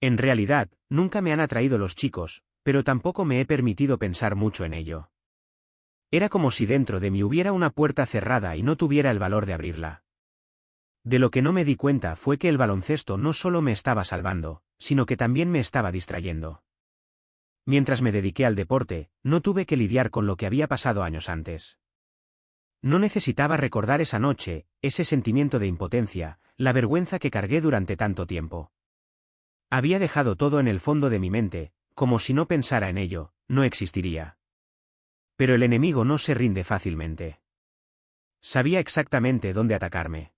En realidad, nunca me han atraído los chicos, pero tampoco me he permitido pensar mucho en ello. Era como si dentro de mí hubiera una puerta cerrada y no tuviera el valor de abrirla. De lo que no me di cuenta fue que el baloncesto no solo me estaba salvando, sino que también me estaba distrayendo. Mientras me dediqué al deporte, no tuve que lidiar con lo que había pasado años antes. No necesitaba recordar esa noche, ese sentimiento de impotencia, la vergüenza que cargué durante tanto tiempo. Había dejado todo en el fondo de mi mente, como si no pensara en ello, no existiría. Pero el enemigo no se rinde fácilmente. Sabía exactamente dónde atacarme.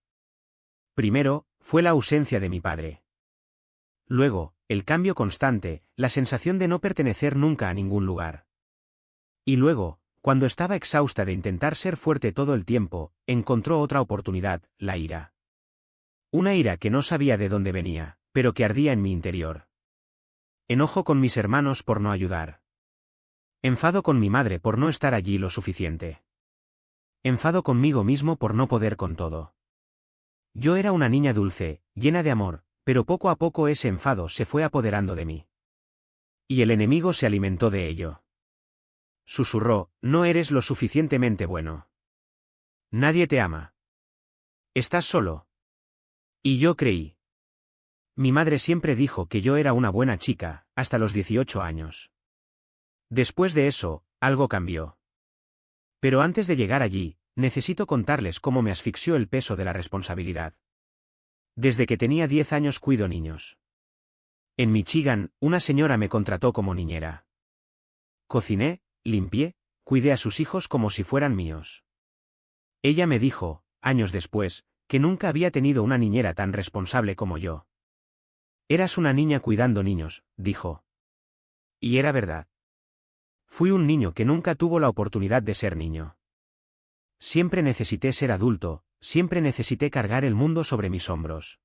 Primero, fue la ausencia de mi padre. Luego, el cambio constante, la sensación de no pertenecer nunca a ningún lugar. Y luego, cuando estaba exhausta de intentar ser fuerte todo el tiempo, encontró otra oportunidad, la ira. Una ira que no sabía de dónde venía, pero que ardía en mi interior. Enojo con mis hermanos por no ayudar. Enfado con mi madre por no estar allí lo suficiente. Enfado conmigo mismo por no poder con todo. Yo era una niña dulce, llena de amor, pero poco a poco ese enfado se fue apoderando de mí. Y el enemigo se alimentó de ello. Susurró, no eres lo suficientemente bueno. Nadie te ama. Estás solo. Y yo creí. Mi madre siempre dijo que yo era una buena chica, hasta los 18 años. Después de eso, algo cambió. Pero antes de llegar allí, necesito contarles cómo me asfixió el peso de la responsabilidad. Desde que tenía 10 años cuido niños. En Michigan, una señora me contrató como niñera. Cociné, limpié, cuidé a sus hijos como si fueran míos. Ella me dijo, años después, que nunca había tenido una niñera tan responsable como yo. Eras una niña cuidando niños, dijo. Y era verdad. Fui un niño que nunca tuvo la oportunidad de ser niño. Siempre necesité ser adulto, siempre necesité cargar el mundo sobre mis hombros.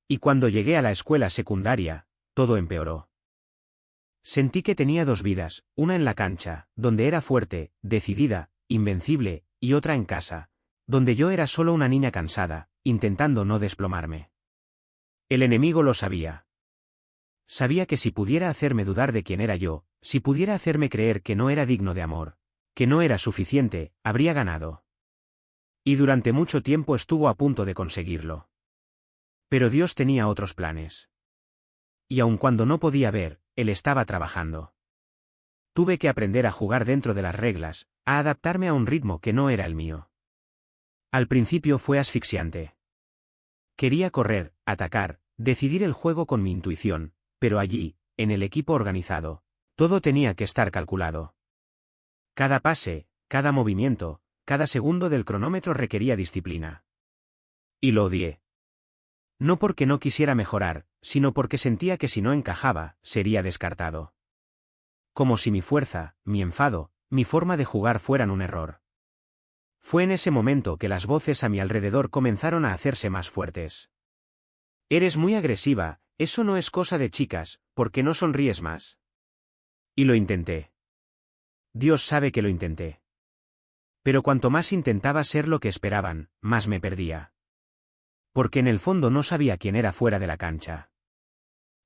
Y cuando llegué a la escuela secundaria, todo empeoró. Sentí que tenía dos vidas, una en la cancha, donde era fuerte, decidida, invencible, y otra en casa, donde yo era solo una niña cansada, intentando no desplomarme. El enemigo lo sabía. Sabía que si pudiera hacerme dudar de quién era yo, si pudiera hacerme creer que no era digno de amor, que no era suficiente, habría ganado. Y durante mucho tiempo estuvo a punto de conseguirlo. Pero Dios tenía otros planes. Y aun cuando no podía ver, Él estaba trabajando. Tuve que aprender a jugar dentro de las reglas, a adaptarme a un ritmo que no era el mío. Al principio fue asfixiante. Quería correr, atacar, decidir el juego con mi intuición, pero allí, en el equipo organizado, todo tenía que estar calculado. Cada pase, cada movimiento, cada segundo del cronómetro requería disciplina. Y lo odié. No porque no quisiera mejorar, sino porque sentía que si no encajaba, sería descartado. Como si mi fuerza, mi enfado, mi forma de jugar fueran un error. Fue en ese momento que las voces a mi alrededor comenzaron a hacerse más fuertes. Eres muy agresiva, eso no es cosa de chicas, ¿por qué no sonríes más? Y lo intenté. Dios sabe que lo intenté. Pero cuanto más intentaba ser lo que esperaban, más me perdía. Porque en el fondo no sabía quién era fuera de la cancha.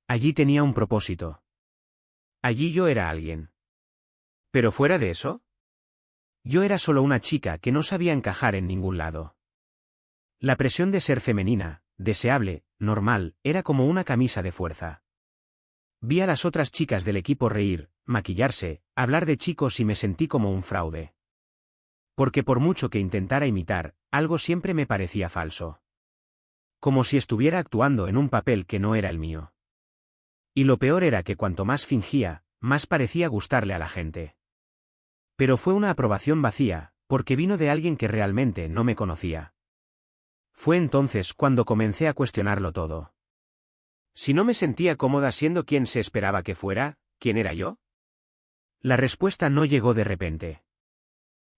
Allí tenía un propósito. Allí yo era alguien. Pero fuera de eso, yo era solo una chica que no sabía encajar en ningún lado. La presión de ser femenina, deseable, normal, era como una camisa de fuerza. Vi a las otras chicas del equipo reír, maquillarse, hablar de chicos y me sentí como un fraude. Porque por mucho que intentara imitar, algo siempre me parecía falso. Como si estuviera actuando en un papel que no era el mío. Y lo peor era que cuanto más fingía, más parecía gustarle a la gente. Pero fue una aprobación vacía, porque vino de alguien que realmente no me conocía. Fue entonces cuando comencé a cuestionarlo todo. Si no me sentía cómoda siendo quien se esperaba que fuera, ¿quién era yo? La respuesta no llegó de repente.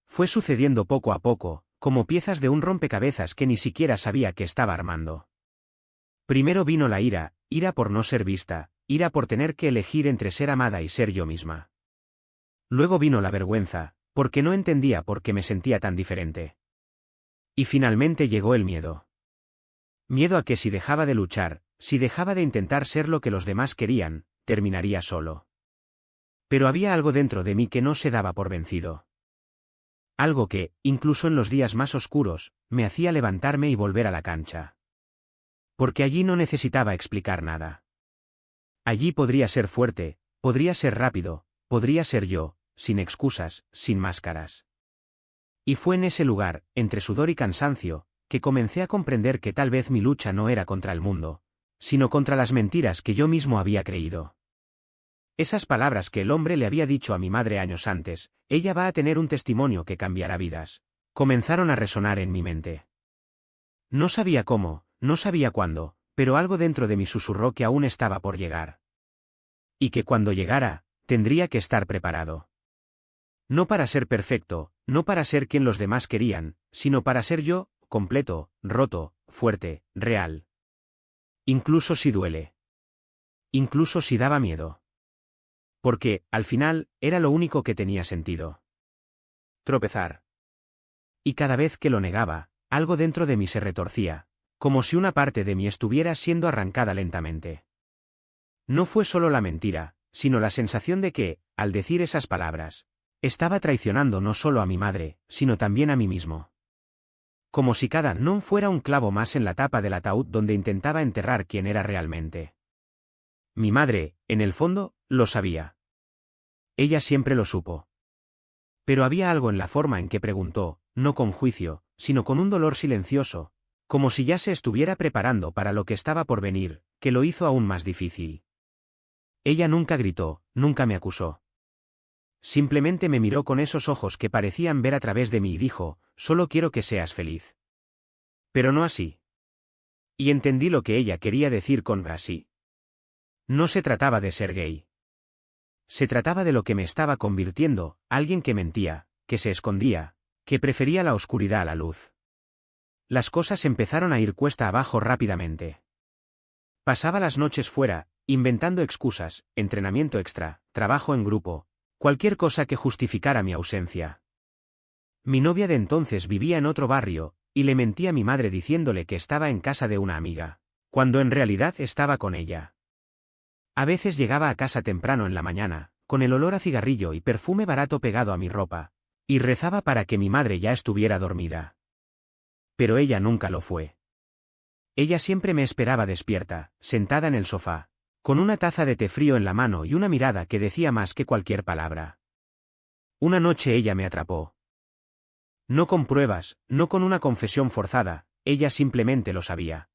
Fue sucediendo poco a poco, como piezas de un rompecabezas que ni siquiera sabía que estaba armando. Primero vino la ira, ira por no ser vista, ira por tener que elegir entre ser amada y ser yo misma. Luego vino la vergüenza, porque no entendía por qué me sentía tan diferente. Y finalmente llegó el miedo. Miedo a que si dejaba de luchar, si dejaba de intentar ser lo que los demás querían, terminaría solo. Pero había algo dentro de mí que no se daba por vencido. Algo que, incluso en los días más oscuros, me hacía levantarme y volver a la cancha. Porque allí no necesitaba explicar nada. Allí podría ser fuerte, podría ser rápido, podría ser yo, sin excusas, sin máscaras. Y fue en ese lugar, entre sudor y cansancio, que comencé a comprender que tal vez mi lucha no era contra el mundo, sino contra las mentiras que yo mismo había creído. Esas palabras que el hombre le había dicho a mi madre años antes, ella va a tener un testimonio que cambiará vidas, comenzaron a resonar en mi mente. No sabía cómo, no sabía cuándo, pero algo dentro de mí susurró que aún estaba por llegar. Y que cuando llegara, tendría que estar preparado. No para ser perfecto, no para ser quien los demás querían, sino para ser yo, completo, roto, fuerte, real. Incluso si duele. Incluso si daba miedo. Porque, al final, era lo único que tenía sentido. Tropezar. Y cada vez que lo negaba, algo dentro de mí se retorcía, como si una parte de mí estuviera siendo arrancada lentamente. No fue solo la mentira, sino la sensación de que, al decir esas palabras, estaba traicionando no solo a mi madre, sino también a mí mismo. Como si cada no fuera un clavo más en la tapa del ataúd donde intentaba enterrar quién era realmente. Mi madre, en el fondo, lo sabía. Ella siempre lo supo. Pero había algo en la forma en que preguntó, no con juicio, sino con un dolor silencioso, como si ya se estuviera preparando para lo que estaba por venir, que lo hizo aún más difícil. Ella nunca gritó, nunca me acusó. Simplemente me miró con esos ojos que parecían ver a través de mí y dijo, solo quiero que seas feliz. Pero no así. Y entendí lo que ella quería decir con así. No se trataba de ser gay. Se trataba de lo que me estaba convirtiendo, alguien que mentía, que se escondía, que prefería la oscuridad a la luz. Las cosas empezaron a ir cuesta abajo rápidamente. Pasaba las noches fuera, inventando excusas, entrenamiento extra, trabajo en grupo, cualquier cosa que justificara mi ausencia. Mi novia de entonces vivía en otro barrio, y le mentí a mi madre diciéndole que estaba en casa de una amiga, cuando en realidad estaba con ella. A veces llegaba a casa temprano en la mañana, con el olor a cigarrillo y perfume barato pegado a mi ropa, y rezaba para que mi madre ya estuviera dormida. Pero ella nunca lo fue. Ella siempre me esperaba despierta, sentada en el sofá, con una taza de té frío en la mano y una mirada que decía más que cualquier palabra. Una noche ella me atrapó. No con pruebas, no con una confesión forzada, ella simplemente lo sabía.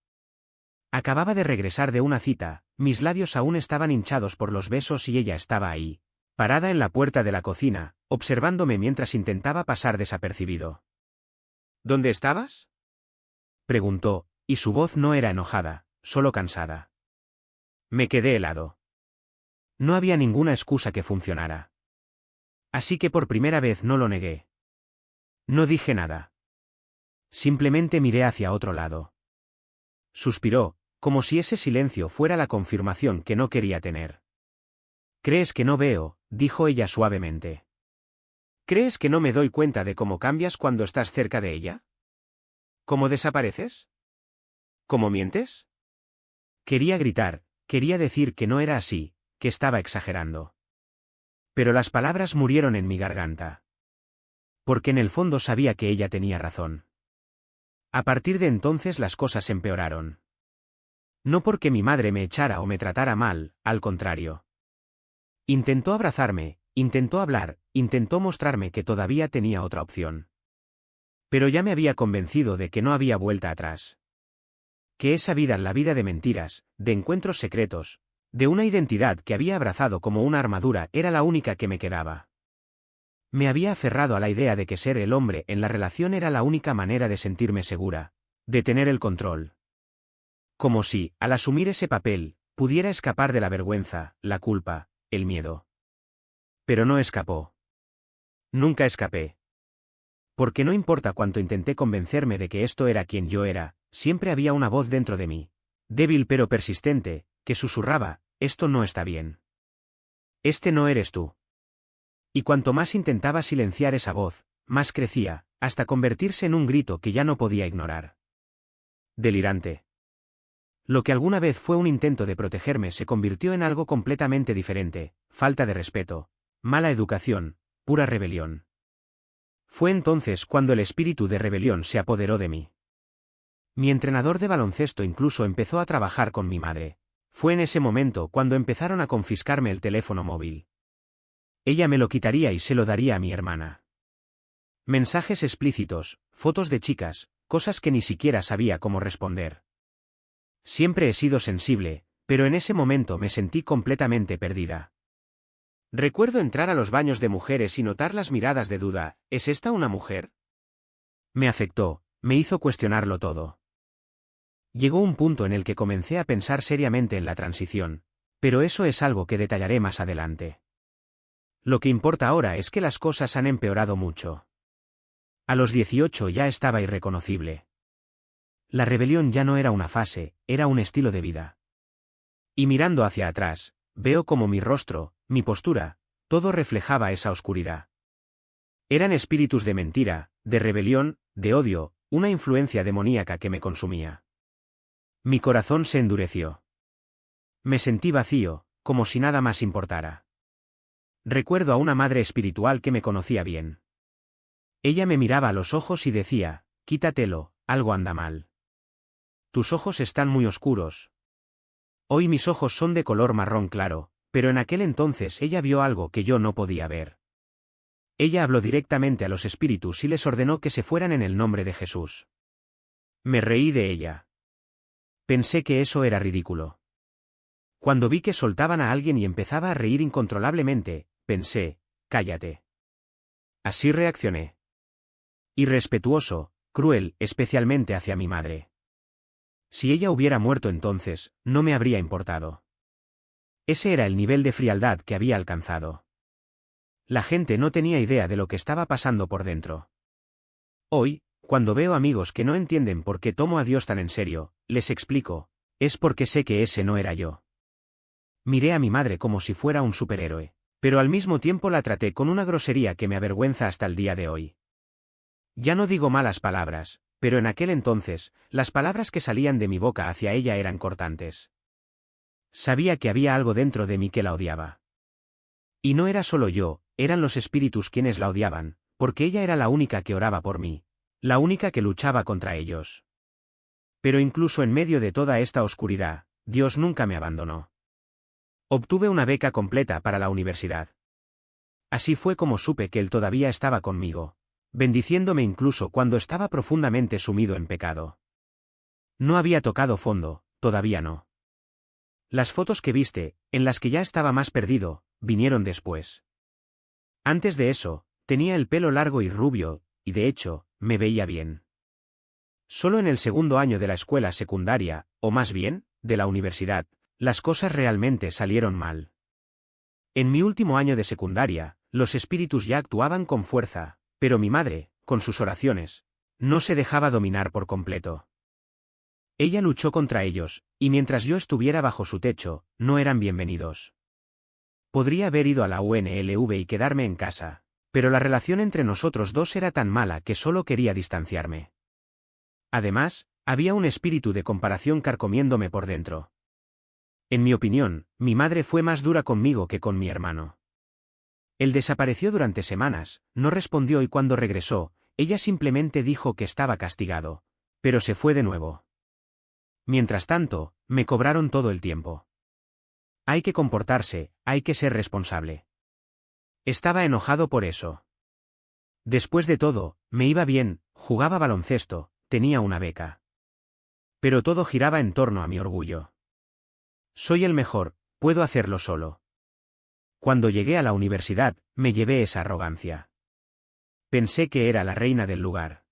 Acababa de regresar de una cita, mis labios aún estaban hinchados por los besos y ella estaba ahí, parada en la puerta de la cocina, observándome mientras intentaba pasar desapercibido. ¿Dónde estabas?, preguntó, y su voz no era enojada, solo cansada. Me quedé helado. No había ninguna excusa que funcionara. Así que por primera vez no lo negué. No dije nada. Simplemente miré hacia otro lado. Suspiró, como si ese silencio fuera la confirmación que no quería tener. ¿Crees que no veo?, dijo ella suavemente. ¿Crees que no me doy cuenta de cómo cambias cuando estás cerca de ella? ¿Cómo desapareces? ¿Cómo mientes? Quería gritar, quería decir que no era así, que estaba exagerando. Pero las palabras murieron en mi garganta. Porque en el fondo sabía que ella tenía razón. A partir de entonces las cosas empeoraron. No porque mi madre me echara o me tratara mal, al contrario. Intentó abrazarme, intentó hablar, intentó mostrarme que todavía tenía otra opción. Pero ya me había convencido de que no había vuelta atrás. Que esa vida, la vida de mentiras, de encuentros secretos, de una identidad que había abrazado como una armadura, era la única que me quedaba. Me había aferrado a la idea de que ser el hombre en la relación era la única manera de sentirme segura, de tener el control. Como si, al asumir ese papel, pudiera escapar de la vergüenza, la culpa, el miedo. Pero no escapó. Nunca escapé. Porque no importa cuánto intenté convencerme de que esto era quien yo era, siempre había una voz dentro de mí, débil pero persistente, que susurraba, esto no está bien. Este no eres tú. Y cuanto más intentaba silenciar esa voz, más crecía, hasta convertirse en un grito que ya no podía ignorar. Delirante. Lo que alguna vez fue un intento de protegerme se convirtió en algo completamente diferente, falta de respeto, mala educación, pura rebelión. Fue entonces cuando el espíritu de rebelión se apoderó de mí. Mi entrenador de baloncesto incluso empezó a trabajar con mi madre. Fue en ese momento cuando empezaron a confiscarme el teléfono móvil. Ella me lo quitaría y se lo daría a mi hermana. Mensajes explícitos, fotos de chicas, cosas que ni siquiera sabía cómo responder. Siempre he sido sensible, pero en ese momento me sentí completamente perdida. Recuerdo entrar a los baños de mujeres y notar las miradas de duda, ¿es esta una mujer? Me afectó, me hizo cuestionarlo todo. Llegó un punto en el que comencé a pensar seriamente en la transición, pero eso es algo que detallaré más adelante. Lo que importa ahora es que las cosas han empeorado mucho. A los 18 ya estaba irreconocible. La rebelión ya no era una fase, era un estilo de vida. Y mirando hacia atrás, veo como mi rostro, mi postura, todo reflejaba esa oscuridad. Eran espíritus de mentira, de rebelión, de odio, una influencia demoníaca que me consumía. Mi corazón se endureció. Me sentí vacío, como si nada más importara. Recuerdo a una madre espiritual que me conocía bien. Ella me miraba a los ojos y decía, quítatelo, algo anda mal. Tus ojos están muy oscuros. Hoy mis ojos son de color marrón claro, pero en aquel entonces ella vio algo que yo no podía ver. Ella habló directamente a los espíritus y les ordenó que se fueran en el nombre de Jesús. Me reí de ella. Pensé que eso era ridículo. Cuando vi que soltaban a alguien y empezaba a reír incontrolablemente, pensé, cállate. Así reaccioné. Irrespetuoso, cruel, especialmente hacia mi madre. Si ella hubiera muerto entonces, no me habría importado. Ese era el nivel de frialdad que había alcanzado. La gente no tenía idea de lo que estaba pasando por dentro. Hoy, cuando veo amigos que no entienden por qué tomo a Dios tan en serio, les explico, es porque sé que ese no era yo. Miré a mi madre como si fuera un superhéroe, pero al mismo tiempo la traté con una grosería que me avergüenza hasta el día de hoy. Ya no digo malas palabras, pero en aquel entonces, las palabras que salían de mi boca hacia ella eran cortantes. Sabía que había algo dentro de mí que la odiaba. Y no era solo yo, eran los espíritus quienes la odiaban, porque ella era la única que oraba por mí, la única que luchaba contra ellos. Pero incluso en medio de toda esta oscuridad, Dios nunca me abandonó. Obtuve una beca completa para la universidad. Así fue como supe que Él todavía estaba conmigo, bendiciéndome incluso cuando estaba profundamente sumido en pecado. No había tocado fondo, todavía no. Las fotos que viste, en las que ya estaba más perdido, vinieron después. Antes de eso, tenía el pelo largo y rubio, y de hecho, me veía bien. Solo en el segundo año de la escuela secundaria, o más bien, de la universidad, las cosas realmente salieron mal. En mi último año de secundaria, los espíritus ya actuaban con fuerza, pero mi madre, con sus oraciones, no se dejaba dominar por completo. Ella luchó contra ellos, y mientras yo estuviera bajo su techo, no eran bienvenidos. Podría haber ido a la UNLV y quedarme en casa, Pero la relación entre nosotros dos era tan mala que solo quería distanciarme. Además, había un espíritu de comparación carcomiéndome por dentro. En mi opinión, mi madre fue más dura conmigo que con mi hermano. Él desapareció durante semanas, no respondió y cuando regresó, ella simplemente dijo que estaba castigado. Pero se fue de nuevo. Mientras tanto, me cobraron todo el tiempo. Hay que comportarse, hay que ser responsable. Estaba enojado por eso. Después de todo, me iba bien, jugaba baloncesto, tenía una beca. Pero todo giraba en torno a mi orgullo. Soy el mejor, puedo hacerlo solo. Cuando llegué a la universidad, me llevé esa arrogancia. Pensé que era la reina del lugar.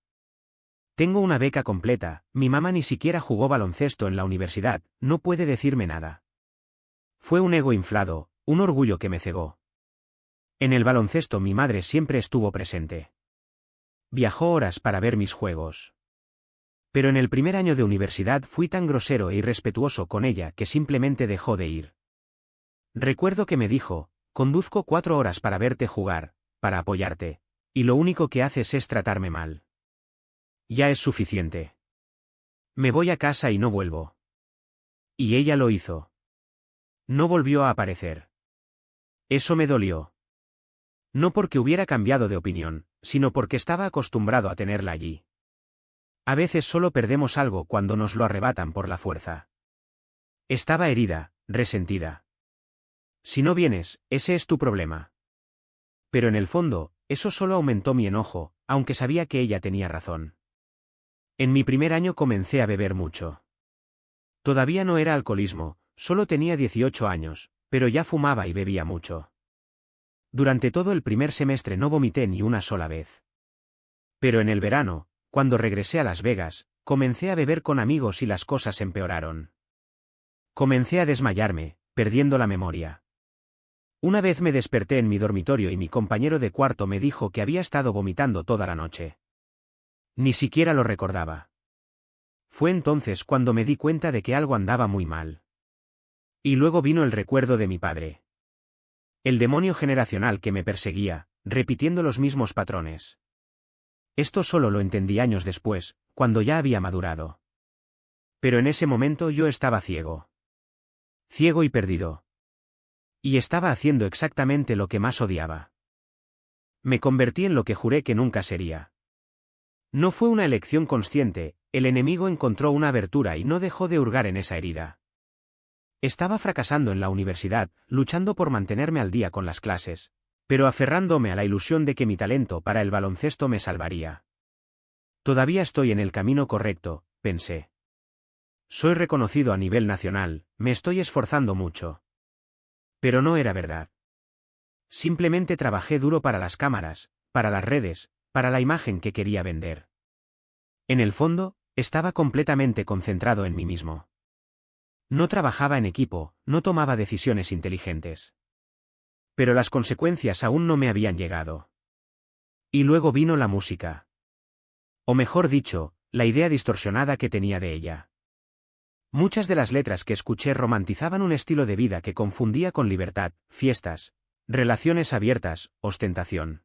Tengo una beca completa, mi mamá ni siquiera jugó baloncesto en la universidad, no puede decirme nada. Fue un ego inflado, un orgullo que me cegó. En el baloncesto mi madre siempre estuvo presente. Viajó horas para ver mis juegos. Pero en el primer año de universidad fui tan grosero e irrespetuoso con ella que simplemente dejó de ir. Recuerdo que me dijo, conduzco 4 horas para verte jugar, para apoyarte, y lo único que haces es tratarme mal. Ya es suficiente. Me voy a casa y no vuelvo. Y ella lo hizo. No volvió a aparecer. Eso me dolió. No porque hubiera cambiado de opinión, sino porque estaba acostumbrado a tenerla allí. A veces solo perdemos algo cuando nos lo arrebatan por la fuerza. Estaba herida, resentida. Si no vienes, ese es tu problema. Pero en el fondo, eso solo aumentó mi enojo, aunque sabía que ella tenía razón. En mi primer año comencé a beber mucho. Todavía no era alcoholismo, solo tenía 18 años, pero ya fumaba y bebía mucho. Durante todo el primer semestre no vomité ni una sola vez. Pero en el verano, cuando regresé a Las Vegas, comencé a beber con amigos y las cosas empeoraron. Comencé a desmayarme, perdiendo la memoria. Una vez me desperté en mi dormitorio y mi compañero de cuarto me dijo que había estado vomitando toda la noche. Ni siquiera lo recordaba. Fue entonces cuando me di cuenta de que algo andaba muy mal. Y luego vino el recuerdo de mi padre. El demonio generacional que me perseguía, repitiendo los mismos patrones. Esto solo lo entendí años después, cuando ya había madurado. Pero en ese momento yo estaba ciego. Ciego y perdido. Y estaba haciendo exactamente lo que más odiaba. Me convertí en lo que juré que nunca sería. No fue una elección consciente, el enemigo encontró una abertura y no dejó de hurgar en esa herida. Estaba fracasando en la universidad, luchando por mantenerme al día con las clases, pero aferrándome a la ilusión de que mi talento para el baloncesto me salvaría. Todavía estoy en el camino correcto, pensé. Soy reconocido a nivel nacional, me estoy esforzando mucho. Pero no era verdad. Simplemente trabajé duro para las cámaras, para las redes, para la imagen que quería vender. En el fondo, estaba completamente concentrado en mí mismo. No trabajaba en equipo, no tomaba decisiones inteligentes. Pero las consecuencias aún no me habían llegado. Y luego vino la música. O mejor dicho, la idea distorsionada que tenía de ella. Muchas de las letras que escuché romantizaban un estilo de vida que confundía con libertad, fiestas, relaciones abiertas, ostentación.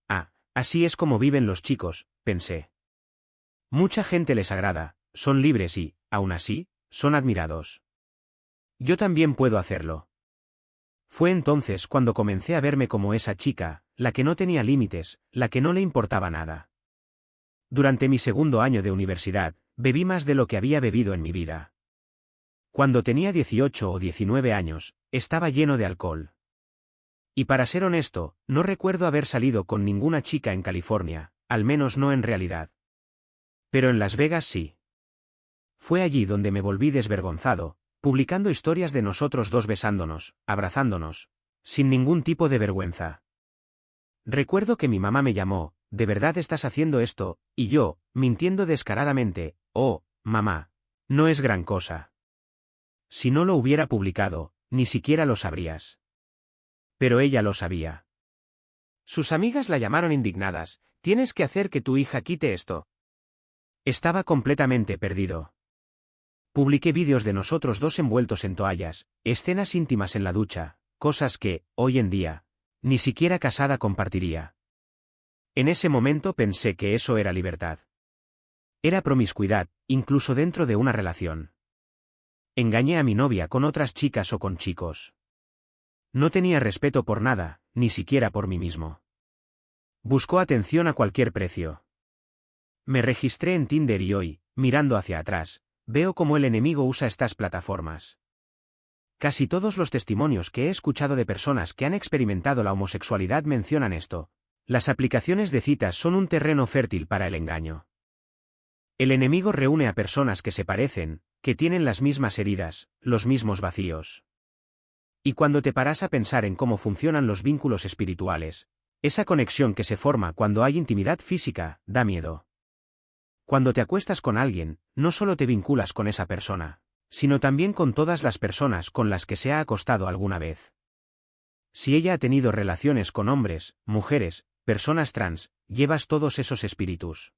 Ah, así es como viven los chicos, pensé. Mucha gente les agrada, son libres y, aún así, son admirados. Yo también puedo hacerlo. Fue entonces cuando comencé a verme como esa chica, la que no tenía límites, la que no le importaba nada. Durante mi segundo año de universidad, bebí más de lo que había bebido en mi vida. Cuando tenía 18 o 19 años, estaba lleno de alcohol. Y para ser honesto, no recuerdo haber salido con ninguna chica en California, al menos no en realidad. Pero en Las Vegas sí. Fue allí donde me volví desvergonzado, publicando historias de nosotros dos besándonos, abrazándonos, sin ningún tipo de vergüenza. Recuerdo que mi mamá me llamó, ¿de verdad estás haciendo esto? Y yo, mintiendo descaradamente, oh, mamá, no es gran cosa. Si no lo hubiera publicado, ni siquiera lo sabrías. Pero ella lo sabía. Sus amigas la llamaron indignadas, tienes que hacer que tu hija quite esto. Estaba completamente perdido. Publiqué vídeos de nosotros dos envueltos en toallas, escenas íntimas en la ducha, cosas que, hoy en día, Ni siquiera casada compartiría. En ese momento pensé que eso era libertad. Era promiscuidad, incluso dentro de una relación. Engañé a mi novia con otras chicas o con chicos. No tenía respeto por nada, ni siquiera por mí mismo. Buscó atención a cualquier precio. Me registré en Tinder y hoy, mirando hacia atrás, veo cómo el enemigo usa estas plataformas. Casi todos los testimonios que he escuchado de personas que han experimentado la homosexualidad mencionan esto. Las aplicaciones de citas son un terreno fértil para el engaño. El enemigo reúne a personas que se parecen, que tienen las mismas heridas, los mismos vacíos. Y cuando te paras a pensar en cómo funcionan los vínculos espirituales, esa conexión que se forma cuando hay intimidad física, da miedo. Cuando te acuestas con alguien, no solo te vinculas con esa persona, sino también con todas las personas con las que se ha acostado alguna vez. Si ella ha tenido relaciones con hombres, mujeres, personas trans, llevas todos esos espíritus.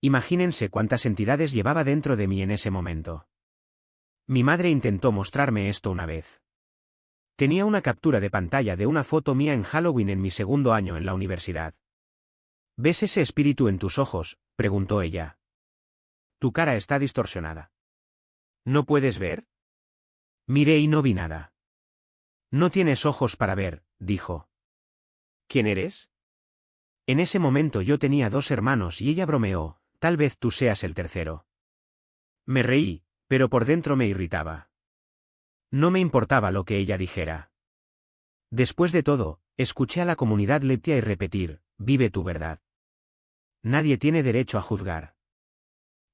Imagínense cuántas entidades llevaba dentro de mí en ese momento. Mi madre intentó mostrarme esto una vez. Tenía una captura de pantalla de una foto mía en Halloween en mi segundo año en la universidad. ¿Ves ese espíritu en tus ojos?, preguntó ella. Tu cara está distorsionada. ¿No puedes ver? Miré y no vi nada. No tienes ojos para ver, dijo. ¿Quién eres? En ese momento yo tenía 2 hermanos y ella bromeó, tal vez tú seas el tercero. Me reí, pero por dentro me irritaba. No me importaba lo que ella dijera. Después de todo, escuché a la comunidad leptia y repetir, vive tu verdad. Nadie tiene derecho a juzgar.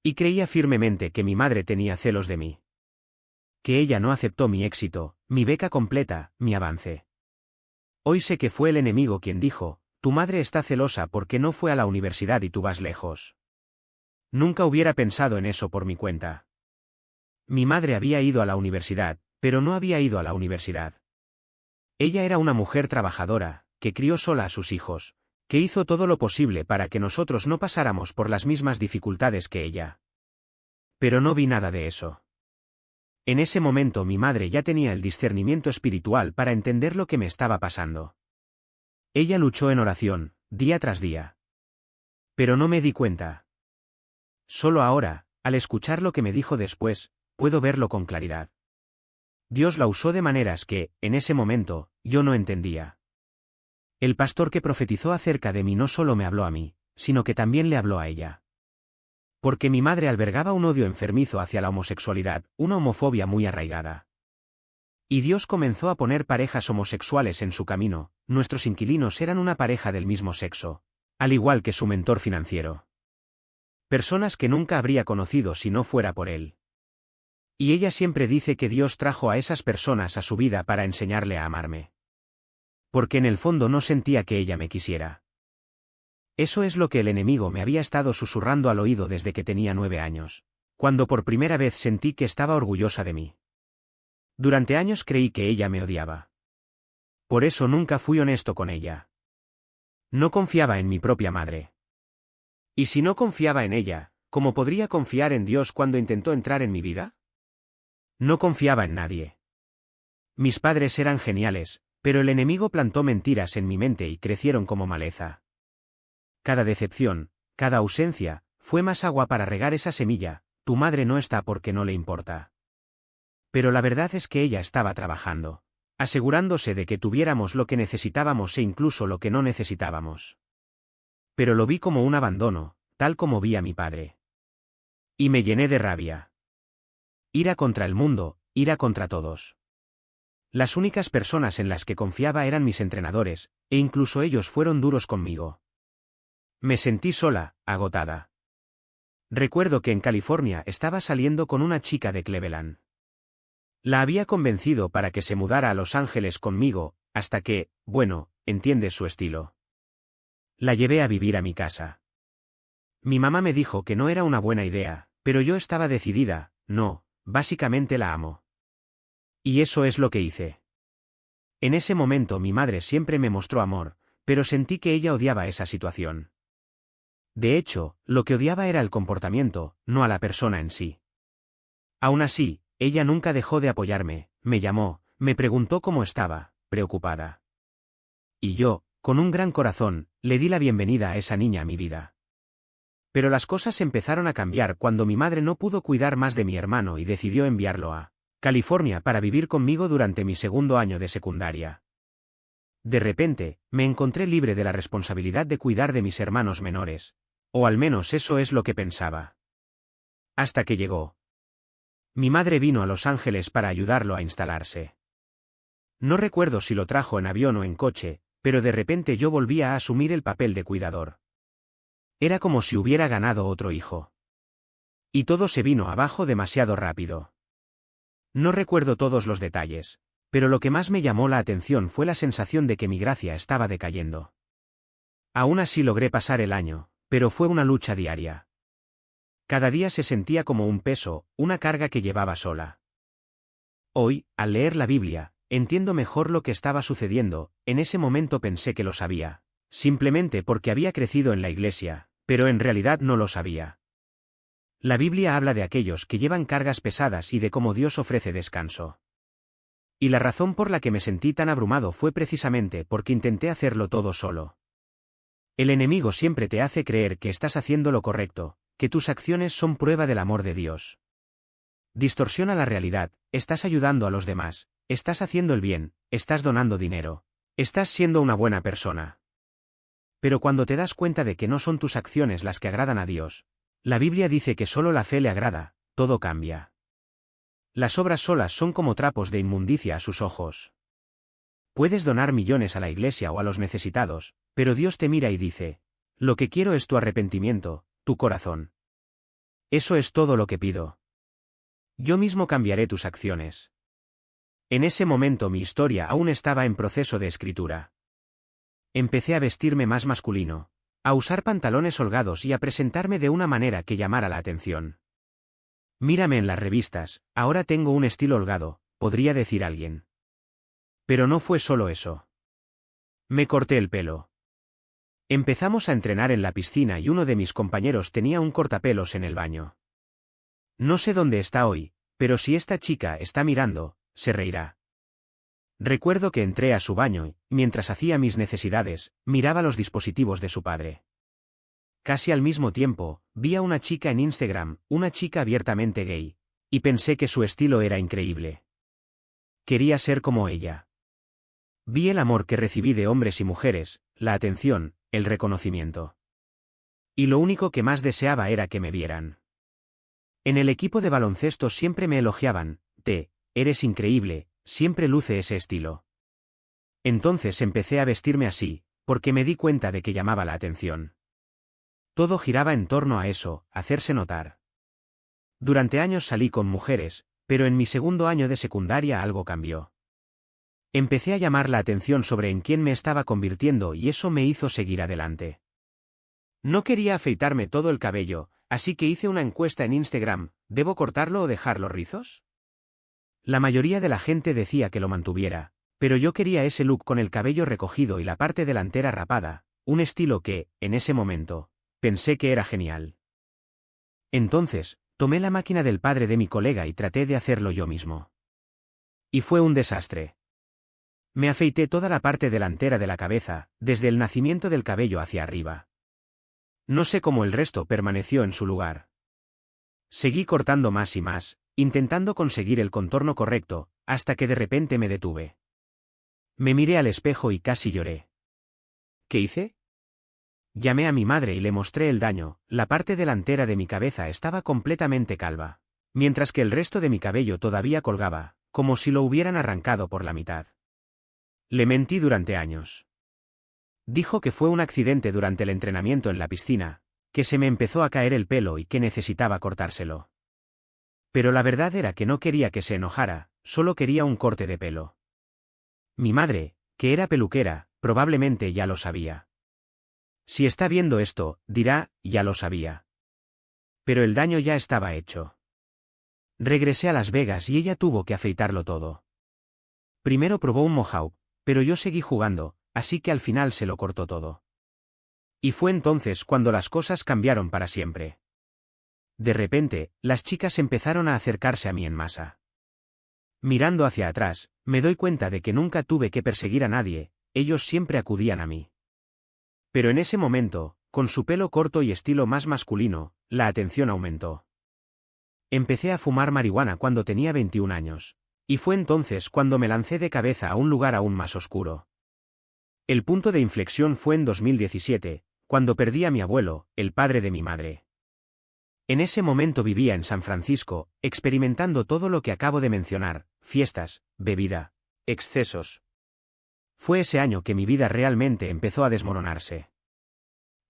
Y creía firmemente que mi madre tenía celos de mí. Que ella no aceptó mi éxito, mi beca completa, mi avance. Hoy sé que fue el enemigo quien dijo, tu madre está celosa porque no fue a la universidad y tú vas lejos. Nunca hubiera pensado en eso por mi cuenta. Mi madre había ido a la universidad, pero no había ido a la universidad. Ella era una mujer trabajadora, que crió sola a sus hijos, que hizo todo lo posible para que nosotros no pasáramos por las mismas dificultades que ella. Pero no vi nada de eso. En ese momento mi madre ya tenía el discernimiento espiritual para entender lo que me estaba pasando. Ella luchó en oración, día tras día. Pero no me di cuenta. Solo ahora, al escuchar lo que me dijo después, puedo verlo con claridad. Dios la usó de maneras que, en ese momento, yo no entendía. El pastor que profetizó acerca de mí no solo me habló a mí, sino que también le habló a ella. Porque mi madre albergaba un odio enfermizo hacia la homosexualidad, una homofobia muy arraigada. Y Dios comenzó a poner parejas homosexuales en su camino, nuestros inquilinos eran una pareja del mismo sexo, al igual que su mentor financiero. Personas que nunca habría conocido si no fuera por él. Y ella siempre dice que Dios trajo a esas personas a su vida para enseñarle a amarme. Porque en el fondo no sentía que ella me quisiera. Eso es lo que el enemigo me había estado susurrando al oído desde que tenía 9 años, cuando por primera vez sentí que estaba orgullosa de mí. Durante años creí que ella me odiaba. Por eso nunca fui honesto con ella. No confiaba en mi propia madre. Y si no confiaba en ella, ¿cómo podría confiar en Dios cuando intentó entrar en mi vida? No confiaba en nadie. Mis padres eran geniales, pero el enemigo plantó mentiras en mi mente y crecieron como maleza. Cada decepción, cada ausencia, fue más agua para regar esa semilla, tu madre no está porque no le importa. Pero la verdad es que ella estaba trabajando, asegurándose de que tuviéramos lo que necesitábamos e incluso lo que no necesitábamos. Pero lo vi como un abandono, tal como vi a mi padre. Y me llené de rabia. Ira contra el mundo, ira contra todos. Las únicas personas en las que confiaba eran mis entrenadores, e incluso ellos fueron duros conmigo. Me sentí sola, agotada. Recuerdo que en California estaba saliendo con una chica de Cleveland. La había convencido para que se mudara a Los Ángeles conmigo, hasta que, bueno, entiendes su estilo. La llevé a vivir a mi casa. Mi mamá me dijo que no era una buena idea, pero yo estaba decidida, no, básicamente la amo. Y eso es lo que hice. En ese momento mi madre siempre me mostró amor, pero sentí que ella odiaba esa situación. De hecho, lo que odiaba era el comportamiento, no a la persona en sí. Aún así, ella nunca dejó de apoyarme, me llamó, me preguntó cómo estaba, preocupada. Y yo, con un gran corazón, le di la bienvenida a esa niña a mi vida. Pero las cosas empezaron a cambiar cuando mi madre no pudo cuidar más de mi hermano y decidió enviarlo a California para vivir conmigo durante mi segundo año de secundaria. De repente, me encontré libre de la responsabilidad de cuidar de mis hermanos menores. O al menos eso es lo que pensaba. Hasta que llegó. Mi madre vino a Los Ángeles para ayudarlo a instalarse. No recuerdo si lo trajo en avión o en coche, pero de repente yo volvía a asumir el papel de cuidador. Era como si hubiera ganado otro hijo. Y todo se vino abajo demasiado rápido. No recuerdo todos los detalles, pero lo que más me llamó la atención fue la sensación de que mi gracia estaba decayendo. Aún así logré pasar el año, pero fue una lucha diaria. Cada día se sentía como un peso, una carga que llevaba sola. Hoy, al leer la Biblia, entiendo mejor lo que estaba sucediendo. En ese momento pensé que lo sabía, simplemente porque había crecido en la iglesia, pero en realidad no lo sabía. La Biblia habla de aquellos que llevan cargas pesadas y de cómo Dios ofrece descanso. Y la razón por la que me sentí tan abrumado fue precisamente porque intenté hacerlo todo solo. El enemigo siempre te hace creer que estás haciendo lo correcto, que tus acciones son prueba del amor de Dios. Distorsiona la realidad, estás ayudando a los demás, estás haciendo el bien, estás donando dinero, estás siendo una buena persona. Pero cuando te das cuenta de que no son tus acciones las que agradan a Dios, la Biblia dice que solo la fe le agrada, todo cambia. Las obras solas son como trapos de inmundicia a sus ojos. Puedes donar millones a la iglesia o a los necesitados, pero Dios te mira y dice: lo que quiero es tu arrepentimiento, tu corazón. Eso es todo lo que pido. Yo mismo cambiaré tus acciones. En ese momento mi historia aún estaba en proceso de escritura. Empecé a vestirme más masculino, a usar pantalones holgados y a presentarme de una manera que llamara la atención. Mírame en las revistas, ahora tengo un estilo holgado, podría decir alguien. Pero no fue solo eso. Me corté el pelo. Empezamos a entrenar en la piscina y uno de mis compañeros tenía un cortapelos en el baño. No sé dónde está hoy, pero si esta chica está mirando, se reirá. Recuerdo que entré a su baño y, mientras hacía mis necesidades, miraba los dispositivos de su padre. Casi al mismo tiempo, vi a una chica en Instagram, una chica abiertamente gay, y pensé que su estilo era increíble. Quería ser como ella. Vi el amor que recibí de hombres y mujeres, la atención, el reconocimiento. Y lo único que más deseaba era que me vieran. En el equipo de baloncesto siempre me elogiaban: eres increíble, siempre luce ese estilo. Entonces empecé a vestirme así, porque me di cuenta de que llamaba la atención. Todo giraba en torno a eso, hacerse notar. Durante años salí con mujeres, pero en mi segundo año de secundaria algo cambió. Empecé a llamar la atención sobre en quién me estaba convirtiendo y eso me hizo seguir adelante. No quería afeitarme todo el cabello, así que hice una encuesta en Instagram: ¿debo cortarlo o dejarlo rizos? La mayoría de la gente decía que lo mantuviera, pero yo quería ese look con el cabello recogido y la parte delantera rapada, un estilo que, en ese momento, pensé que era genial. Entonces, tomé la máquina del padre de mi colega y traté de hacerlo yo mismo. Y fue un desastre. Me afeité toda la parte delantera de la cabeza, desde el nacimiento del cabello hacia arriba. No sé cómo el resto permaneció en su lugar. Seguí cortando más y más, intentando conseguir el contorno correcto, hasta que de repente me detuve. Me miré al espejo y casi lloré. ¿Qué hice? Llamé a mi madre y le mostré el daño. La parte delantera de mi cabeza estaba completamente calva, mientras que el resto de mi cabello todavía colgaba, como si lo hubieran arrancado por la mitad. Le mentí durante años. Dijo que fue un accidente durante el entrenamiento en la piscina, que se me empezó a caer el pelo y que necesitaba cortárselo. Pero la verdad era que no quería que se enojara, solo quería un corte de pelo. Mi madre, que era peluquera, probablemente ya lo sabía. Si está viendo esto, dirá: ya lo sabía. Pero el daño ya estaba hecho. Regresé a Las Vegas y ella tuvo que afeitarlo todo. Primero probó un mohawk, pero yo seguí jugando, así que al final se lo cortó todo. Y fue entonces cuando las cosas cambiaron para siempre. De repente, las chicas empezaron a acercarse a mí en masa. Mirando hacia atrás, me doy cuenta de que nunca tuve que perseguir a nadie, ellos siempre acudían a mí. Pero en ese momento, con su pelo corto y estilo más masculino, la atención aumentó. Empecé a fumar marihuana cuando tenía 21 años. Y fue entonces cuando me lancé de cabeza a un lugar aún más oscuro. El punto de inflexión fue en 2017, cuando perdí a mi abuelo, el padre de mi madre. En ese momento vivía en San Francisco, experimentando todo lo que acabo de mencionar: fiestas, bebida, excesos. Fue ese año que mi vida realmente empezó a desmoronarse.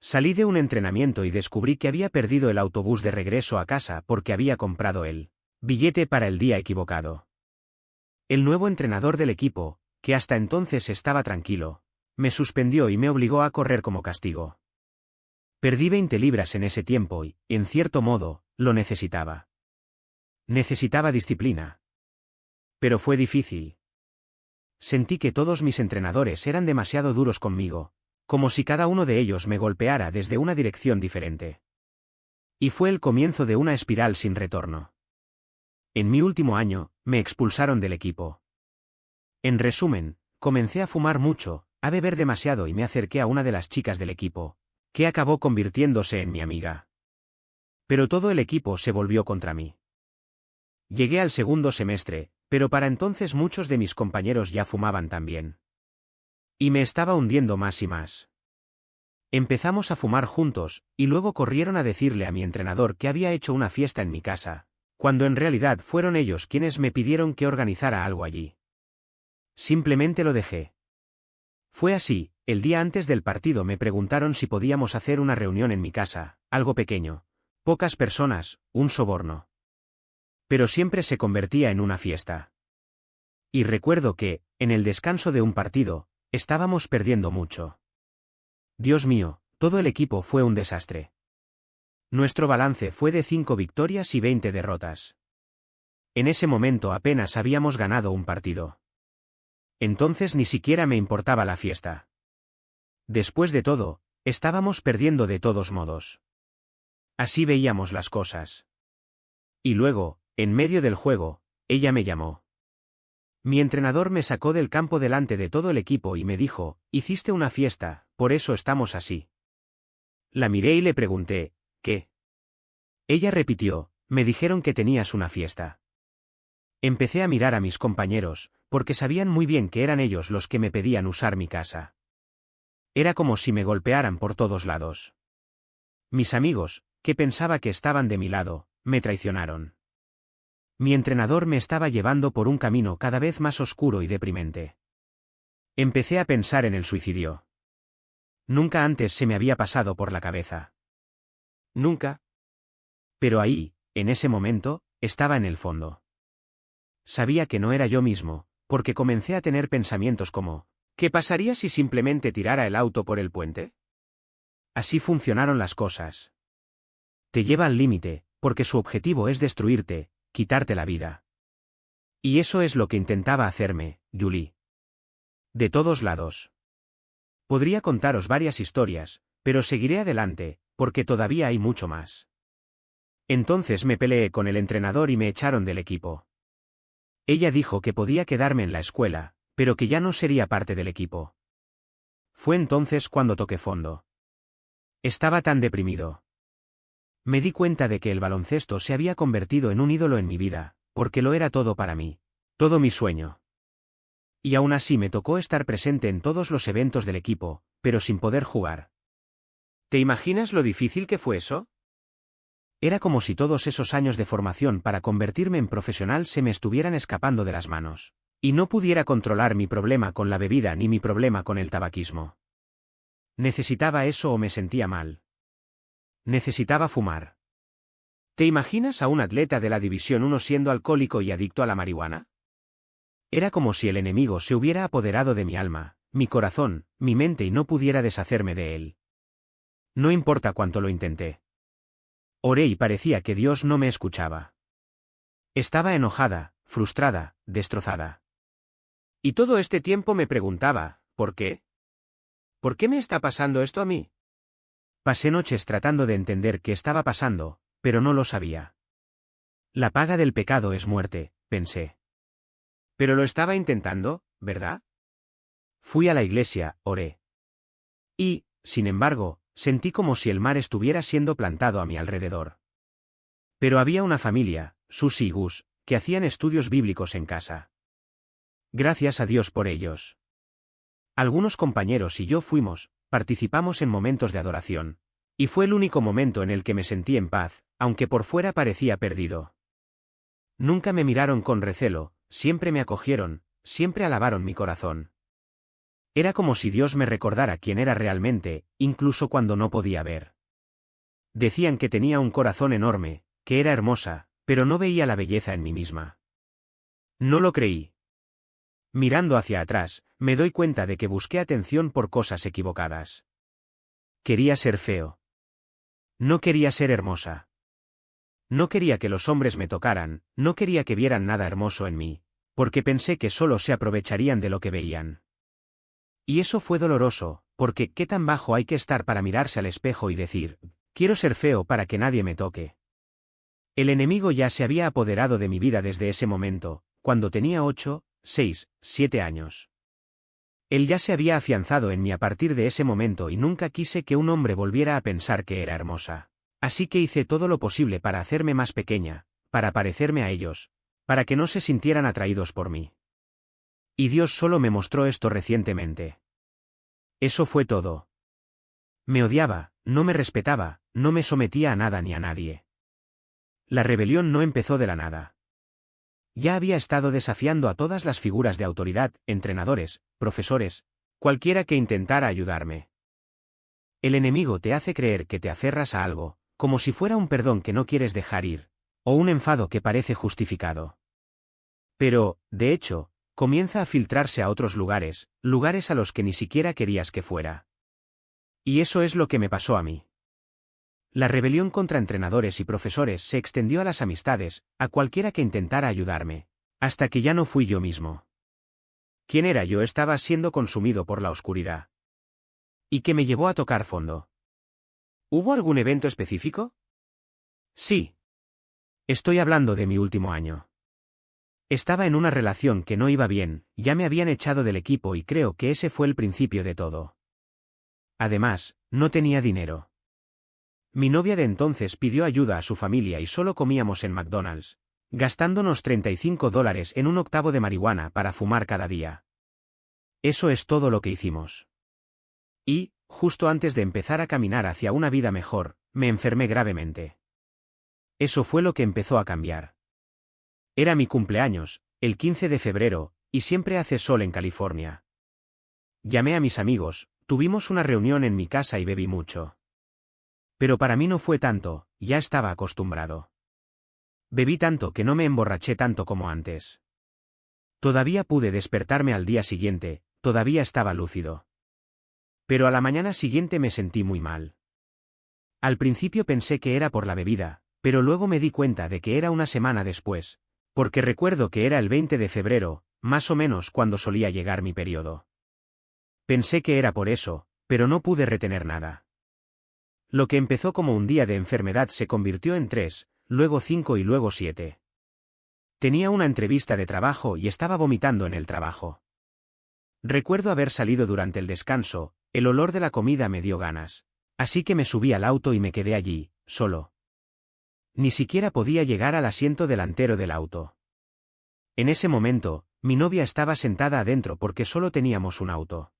Salí de un entrenamiento y descubrí que había perdido el autobús de regreso a casa porque había comprado el billete para el día equivocado. El nuevo entrenador del equipo, que hasta entonces estaba tranquilo, me suspendió y me obligó a correr como castigo. Perdí 20 libras en ese tiempo y, en cierto modo, lo necesitaba. Necesitaba disciplina. Pero fue difícil. Sentí que todos mis entrenadores eran demasiado duros conmigo, como si cada uno de ellos me golpeara desde una dirección diferente. Y fue el comienzo de una espiral sin retorno. En mi último año, me expulsaron del equipo. En resumen, comencé a fumar mucho, a beber demasiado y me acerqué a una de las chicas del equipo, que acabó convirtiéndose en mi amiga. Pero todo el equipo se volvió contra mí. Llegué al segundo semestre, pero para entonces muchos de mis compañeros ya fumaban también. Y me estaba hundiendo más y más. Empezamos a fumar juntos, y luego corrieron a decirle a mi entrenador que había hecho una fiesta en mi casa, cuando en realidad fueron ellos quienes me pidieron que organizara algo allí. Simplemente lo dejé. Fue así: el día antes del partido me preguntaron si podíamos hacer una reunión en mi casa, algo pequeño, pocas personas, un soborno. Pero siempre se convertía en una fiesta. Y recuerdo que, en el descanso de un partido, estábamos perdiendo mucho. Dios mío, todo el equipo fue un desastre. Nuestro balance fue de 5 victorias y 20 derrotas. En ese momento apenas habíamos ganado un partido. Entonces ni siquiera me importaba la fiesta. Después de todo, estábamos perdiendo de todos modos. Así veíamos las cosas. Y luego, en medio del juego, ella me llamó. Mi entrenador me sacó del campo delante de todo el equipo y me dijo: hiciste una fiesta, por eso estamos así. La miré y le pregunté: ¿qué? Ella repitió: me dijeron que tenías una fiesta. Empecé a mirar a mis compañeros, porque sabían muy bien que eran ellos los que me pedían usar mi casa. Era como si me golpearan por todos lados. Mis amigos, que pensaba que estaban de mi lado, me traicionaron. Mi entrenador me estaba llevando por un camino cada vez más oscuro y deprimente. Empecé a pensar en el suicidio. Nunca antes se me había pasado por la cabeza. Nunca. Pero ahí, en ese momento, estaba en el fondo. Sabía que no era yo mismo, porque comencé a tener pensamientos como: ¿qué pasaría si simplemente tirara el auto por el puente? Así funcionaron las cosas. Te lleva al límite, porque su objetivo es destruirte, quitarte la vida. Y eso es lo que intentaba hacerme, Julie. De todos lados. Podría contaros varias historias, pero seguiré adelante, porque todavía hay mucho más. Entonces me peleé con el entrenador y me echaron del equipo. Ella dijo que podía quedarme en la escuela, pero que ya no sería parte del equipo. Fue entonces cuando toqué fondo. Estaba tan deprimido. Me di cuenta de que el baloncesto se había convertido en un ídolo en mi vida, porque lo era todo para mí, todo mi sueño. Y aún así me tocó estar presente en todos los eventos del equipo, pero sin poder jugar. ¿Te imaginas lo difícil que fue eso? Era como si todos esos años de formación para convertirme en profesional se me estuvieran escapando de las manos, y no pudiera controlar mi problema con la bebida ni mi problema con el tabaquismo. Necesitaba eso o me sentía mal. Necesitaba fumar. ¿Te imaginas a un atleta de la División 1 siendo alcohólico y adicto a la marihuana? Era como si el enemigo se hubiera apoderado de mi alma, mi corazón, mi mente y no pudiera deshacerme de él. No importa cuánto lo intenté. Oré y parecía que Dios no me escuchaba. Estaba enojada, frustrada, destrozada. Y todo este tiempo me preguntaba: ¿por qué? ¿Por qué me está pasando esto a mí? Pasé noches tratando de entender qué estaba pasando, pero no lo sabía. La paga del pecado es muerte, pensé. Pero lo estaba intentando, ¿verdad? Fui a la iglesia, oré. Y, sin embargo, sentí como si el mar estuviera siendo plantado a mi alrededor. Pero había una familia, Susie y Gus, que hacían estudios bíblicos en casa. Gracias a Dios por ellos. Algunos compañeros y yo participamos en momentos de adoración. Y fue el único momento en el que me sentí en paz, aunque por fuera parecía perdido. Nunca me miraron con recelo, siempre me acogieron, siempre alabaron mi corazón. Era como si Dios me recordara quién era realmente, incluso cuando no podía ver. Decían que tenía un corazón enorme, que era hermosa, pero no veía la belleza en mí misma. No lo creí. Mirando hacia atrás, me doy cuenta de que busqué atención por cosas equivocadas. Quería ser feo. No quería ser hermosa. No quería que los hombres me tocaran, no quería que vieran nada hermoso en mí, porque pensé que solo se aprovecharían de lo que veían. Y eso fue doloroso, porque ¿qué tan bajo hay que estar para mirarse al espejo y decir, quiero ser feo para que nadie me toque? El enemigo ya se había apoderado de mi vida desde ese momento, cuando tenía 8, 6, 7 años. Él ya se había afianzado en mí a partir de ese momento y nunca quise que un hombre volviera a pensar que era hermosa. Así que hice todo lo posible para hacerme más pequeña, para parecerme a ellos, para que no se sintieran atraídos por mí. Y Dios solo me mostró esto recientemente. Eso fue todo. Me odiaba, no me respetaba, no me sometía a nada ni a nadie. La rebelión no empezó de la nada. Ya había estado desafiando a todas las figuras de autoridad, entrenadores, profesores, cualquiera que intentara ayudarme. El enemigo te hace creer que te aferras a algo, como si fuera un perdón que no quieres dejar ir, o un enfado que parece justificado. Pero, de hecho, comienza a filtrarse a otros lugares, lugares a los que ni siquiera querías que fuera. Y eso es lo que me pasó a mí. La rebelión contra entrenadores y profesores se extendió a las amistades, a cualquiera que intentara ayudarme, hasta que ya no fui yo mismo. ¿Quién era yo? Estaba siendo consumido por la oscuridad. ¿Y qué me llevó a tocar fondo? ¿Hubo algún evento específico? Sí. Estoy hablando de mi último año. Estaba en una relación que no iba bien, ya me habían echado del equipo y creo que ese fue el principio de todo. Además, no tenía dinero. Mi novia de entonces pidió ayuda a su familia y solo comíamos en McDonald's, gastándonos $35 en un octavo de marihuana para fumar cada día. Eso es todo lo que hicimos. Y, justo antes de empezar a caminar hacia una vida mejor, me enfermé gravemente. Eso fue lo que empezó a cambiar. Era mi cumpleaños, el 15 de febrero, y siempre hace sol en California. Llamé a mis amigos, tuvimos una reunión en mi casa y bebí mucho. Pero para mí no fue tanto, ya estaba acostumbrado. Bebí tanto que no me emborraché tanto como antes. Todavía pude despertarme al día siguiente, todavía estaba lúcido. Pero a la mañana siguiente me sentí muy mal. Al principio pensé que era por la bebida, pero luego me di cuenta de que era una semana después, porque recuerdo que era el 20 de febrero, más o menos cuando solía llegar mi periodo. Pensé que era por eso, pero no pude retener nada. Lo que empezó como un día de enfermedad se convirtió en 3, luego 5 y luego 7. Tenía una entrevista de trabajo y estaba vomitando en el trabajo. Recuerdo haber salido durante el descanso, el olor de la comida me dio ganas. Así que me subí al auto y me quedé allí, solo. Ni siquiera podía llegar al asiento delantero del auto. En ese momento, mi novia estaba sentada adentro porque solo teníamos un auto.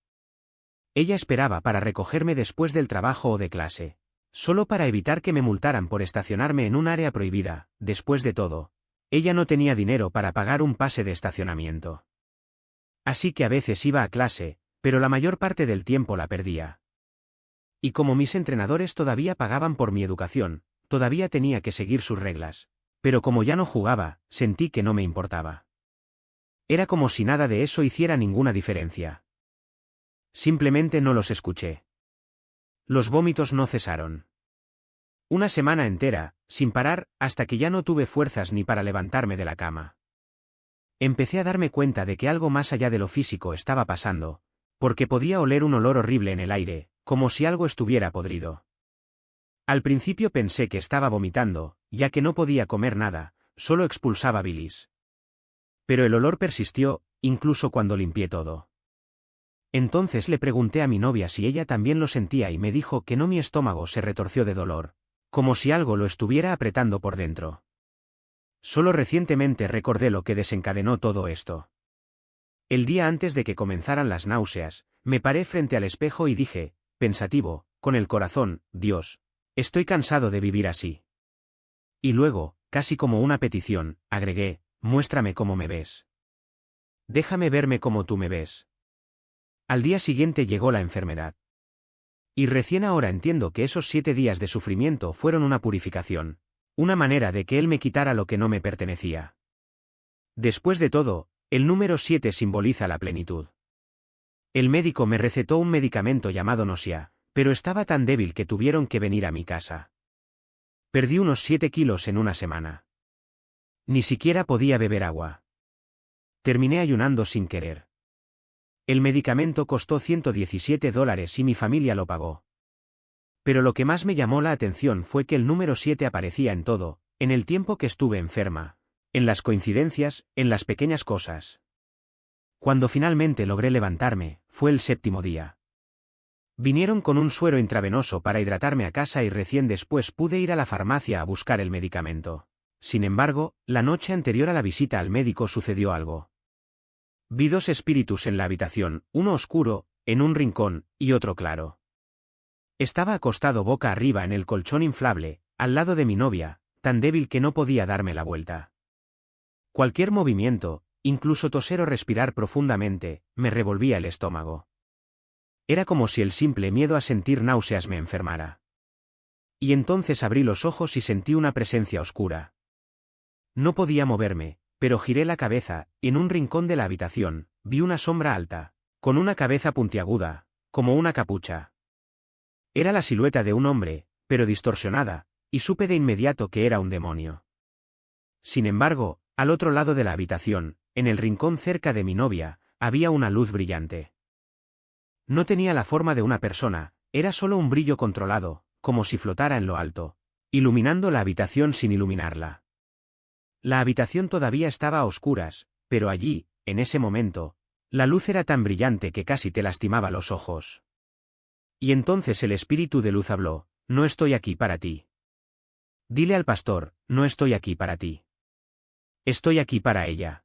Ella esperaba para recogerme después del trabajo o de clase, solo para evitar que me multaran por estacionarme en un área prohibida. Después de todo, ella no tenía dinero para pagar un pase de estacionamiento. Así que a veces iba a clase, pero la mayor parte del tiempo la perdía. Y como mis entrenadores todavía pagaban por mi educación, todavía tenía que seguir sus reglas. Pero como ya no jugaba, sentí que no me importaba. Era como si nada de eso hiciera ninguna diferencia. Simplemente no los escuché. Los vómitos no cesaron. Una semana entera, sin parar, hasta que ya no tuve fuerzas ni para levantarme de la cama. Empecé a darme cuenta de que algo más allá de lo físico estaba pasando, porque podía oler un olor horrible en el aire, como si algo estuviera podrido. Al principio pensé que estaba vomitando, ya que no podía comer nada, solo expulsaba bilis. Pero el olor persistió, incluso cuando limpié todo. Entonces le pregunté a mi novia si ella también lo sentía y me dijo que no. Mi estómago se retorció de dolor, como si algo lo estuviera apretando por dentro. Solo recientemente recordé lo que desencadenó todo esto. El día antes de que comenzaran las náuseas, me paré frente al espejo y dije, pensativo, con el corazón, Dios, estoy cansado de vivir así. Y luego, casi como una petición, agregué, muéstrame cómo me ves. Déjame verme como tú me ves. Al día siguiente llegó la enfermedad. Y recién ahora entiendo que esos 7 días de sufrimiento fueron una purificación, una manera de que Él me quitara lo que no me pertenecía. Después de todo, el número 7 simboliza la plenitud. El médico me recetó un medicamento llamado Nosia, pero estaba tan débil que tuvieron que venir a mi casa. Perdí unos 7 kilos en una semana. Ni siquiera podía beber agua. Terminé ayunando sin querer. El medicamento costó $117 y mi familia lo pagó. Pero lo que más me llamó la atención fue que el número 7 aparecía en todo, en el tiempo que estuve enferma, en las coincidencias, en las pequeñas cosas. Cuando finalmente logré levantarme, fue el 7º día. Vinieron con un suero intravenoso para hidratarme a casa y recién después pude ir a la farmacia a buscar el medicamento. Sin embargo, la noche anterior a la visita al médico sucedió algo. Vi 2 espíritus en la habitación, uno oscuro, en un rincón, y otro claro. Estaba acostado boca arriba en el colchón inflable, al lado de mi novia, tan débil que no podía darme la vuelta. Cualquier movimiento, incluso toser o respirar profundamente, me revolvía el estómago. Era como si el simple miedo a sentir náuseas me enfermara. Y entonces abrí los ojos y sentí una presencia oscura. No podía moverme, pero giré la cabeza, y en un rincón de la habitación, vi una sombra alta, con una cabeza puntiaguda, como una capucha. Era la silueta de un hombre, pero distorsionada, y supe de inmediato que era un demonio. Sin embargo, al otro lado de la habitación, en el rincón cerca de mi novia, había una luz brillante. No tenía la forma de una persona, era solo un brillo controlado, como si flotara en lo alto, iluminando la habitación sin iluminarla. La habitación todavía estaba a oscuras, pero allí, en ese momento, la luz era tan brillante que casi te lastimaba los ojos. Y entonces el espíritu de luz habló, no estoy aquí para ti. Dile al pastor, no estoy aquí para ti. Estoy aquí para ella.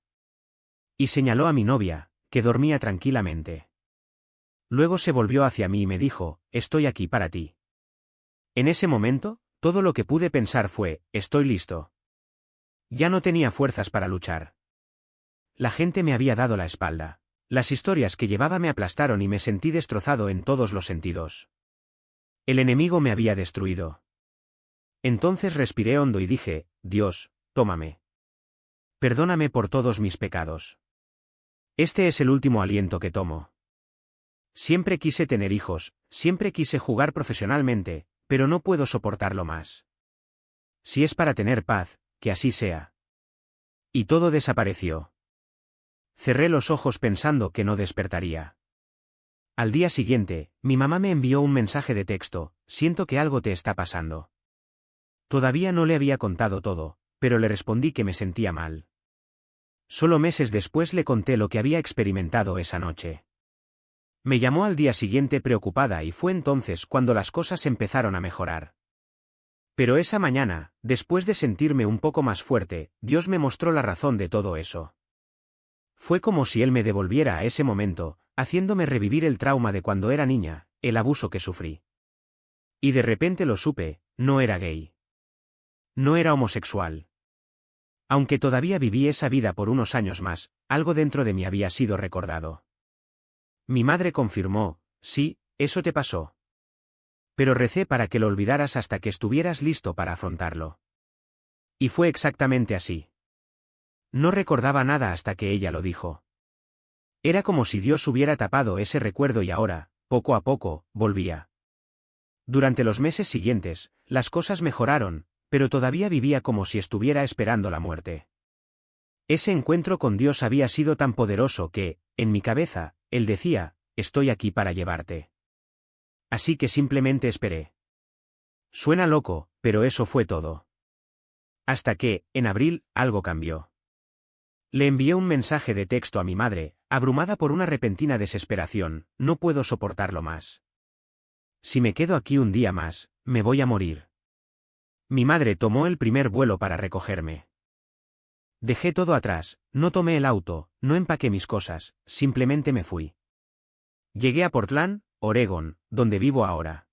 Y señaló a mi novia, que dormía tranquilamente. Luego se volvió hacia mí y me dijo, estoy aquí para ti. En ese momento, todo lo que pude pensar fue, estoy listo. Ya no tenía fuerzas para luchar. La gente me había dado la espalda. Las historias que llevaba me aplastaron y me sentí destrozado en todos los sentidos. El enemigo me había destruido. Entonces respiré hondo y dije, Dios, tómame. Perdóname por todos mis pecados. Este es el último aliento que tomo. Siempre quise tener hijos, siempre quise jugar profesionalmente, pero no puedo soportarlo más. Si es para tener paz, que así sea. Y todo desapareció. Cerré los ojos pensando que no despertaría. Al día siguiente, mi mamá me envió un mensaje de texto, siento que algo te está pasando. Todavía no le había contado todo, pero le respondí que me sentía mal. Solo meses después le conté lo que había experimentado esa noche. Me llamó al día siguiente preocupada y fue entonces cuando las cosas empezaron a mejorar. Pero esa mañana, después de sentirme un poco más fuerte, Dios me mostró la razón de todo eso. Fue como si Él me devolviera a ese momento, haciéndome revivir el trauma de cuando era niña, el abuso que sufrí. Y de repente lo supe, no era gay. No era homosexual. Aunque todavía viví esa vida por unos años más, algo dentro de mí había sido recordado. Mi madre confirmó, sí, eso te pasó. Pero recé para que lo olvidaras hasta que estuvieras listo para afrontarlo. Y fue exactamente así. No recordaba nada hasta que ella lo dijo. Era como si Dios hubiera tapado ese recuerdo y ahora, poco a poco, volvía. Durante los meses siguientes, las cosas mejoraron, pero todavía vivía como si estuviera esperando la muerte. Ese encuentro con Dios había sido tan poderoso que, en mi cabeza, Él decía, estoy aquí para llevarte. Así que simplemente esperé. Suena loco, pero eso fue todo. Hasta que, en abril, algo cambió. Le envié un mensaje de texto a mi madre, abrumada por una repentina desesperación, no puedo soportarlo más. Si me quedo aquí un día más, me voy a morir. Mi madre tomó el primer vuelo para recogerme. Dejé todo atrás, no tomé el auto, no empaqué mis cosas, simplemente me fui. Llegué a Portland, Oregón, donde vivo ahora.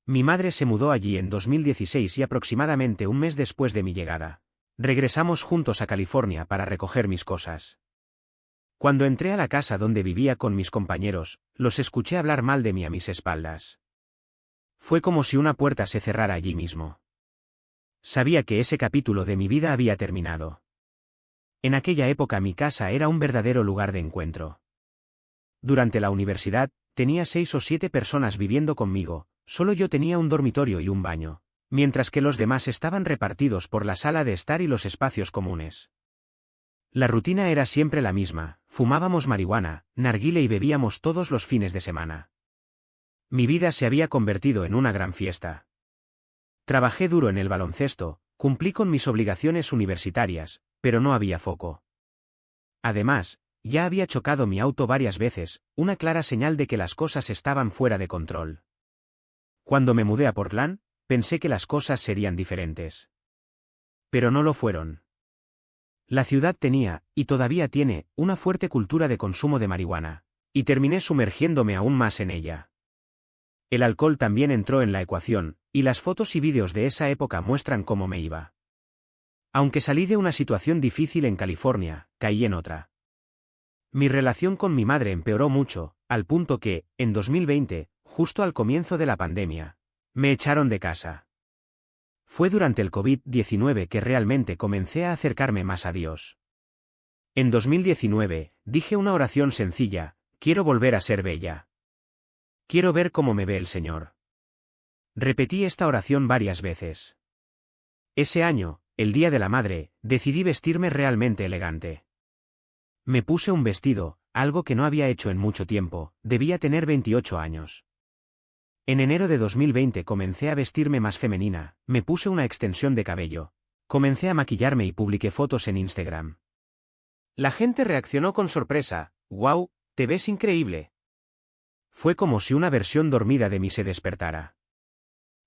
Mi madre se mudó allí en 2016 y aproximadamente un mes después de mi llegada, regresamos juntos a California para recoger mis cosas. Cuando entré a la casa donde vivía con mis compañeros, los escuché hablar mal de mí a mis espaldas. Fue como si una puerta se cerrara allí mismo. Sabía que ese capítulo de mi vida había terminado. En aquella época mi casa era un verdadero lugar de encuentro. Durante la universidad, tenía 6 o 7 personas viviendo conmigo, solo yo tenía un dormitorio y un baño, mientras que los demás estaban repartidos por la sala de estar y los espacios comunes. La rutina era siempre la misma, fumábamos marihuana, narguilé y bebíamos todos los fines de semana. Mi vida se había convertido en una gran fiesta. Trabajé duro en el baloncesto, cumplí con mis obligaciones universitarias, pero no había foco. Además, ya había chocado mi auto varias veces, una clara señal de que las cosas estaban fuera de control. Cuando me mudé a Portland, pensé que las cosas serían diferentes. Pero no lo fueron. La ciudad tenía, y todavía tiene, una fuerte cultura de consumo de marihuana, y terminé sumergiéndome aún más en ella. El alcohol también entró en la ecuación, y las fotos y vídeos de esa época muestran cómo me iba. Aunque salí de una situación difícil en California, caí en otra. Mi relación con mi madre empeoró mucho, al punto que, en 2020, justo al comienzo de la pandemia, me echaron de casa. Fue durante el COVID-19 que realmente comencé a acercarme más a Dios. En 2019, dije una oración sencilla: quiero volver a ser bella. Quiero ver cómo me ve el Señor. Repetí esta oración varias veces. Ese año, el Día de la Madre, decidí vestirme realmente elegante. Me puse un vestido, algo que no había hecho en mucho tiempo, debía tener 28 años. En enero de 2020 comencé a vestirme más femenina, me puse una extensión de cabello. Comencé a maquillarme y publiqué fotos en Instagram. La gente reaccionó con sorpresa: «¡Wow! Te ves increíble». Fue como si una versión dormida de mí se despertara.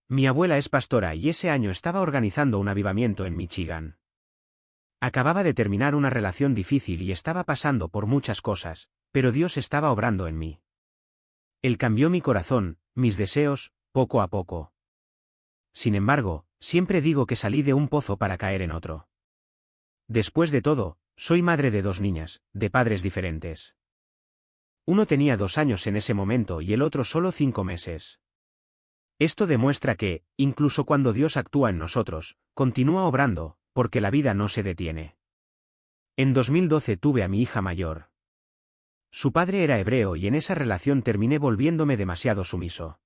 Mi abuela es pastora y ese año estaba organizando un avivamiento en Michigan. Acababa de terminar una relación difícil y estaba pasando por muchas cosas, pero Dios estaba obrando en mí. Él cambió mi corazón, mis deseos, poco a poco. Sin embargo, siempre digo que salí de un pozo para caer en otro. Después de todo, soy madre de 2 niñas, de padres diferentes. Uno tenía 2 años en ese momento y el otro solo 5 meses. Esto demuestra que, incluso cuando Dios actúa en nosotros, continúa obrando, porque la vida no se detiene. En 2012 tuve a mi hija mayor. Su padre era hebreo y en esa relación terminé volviéndome demasiado sumiso.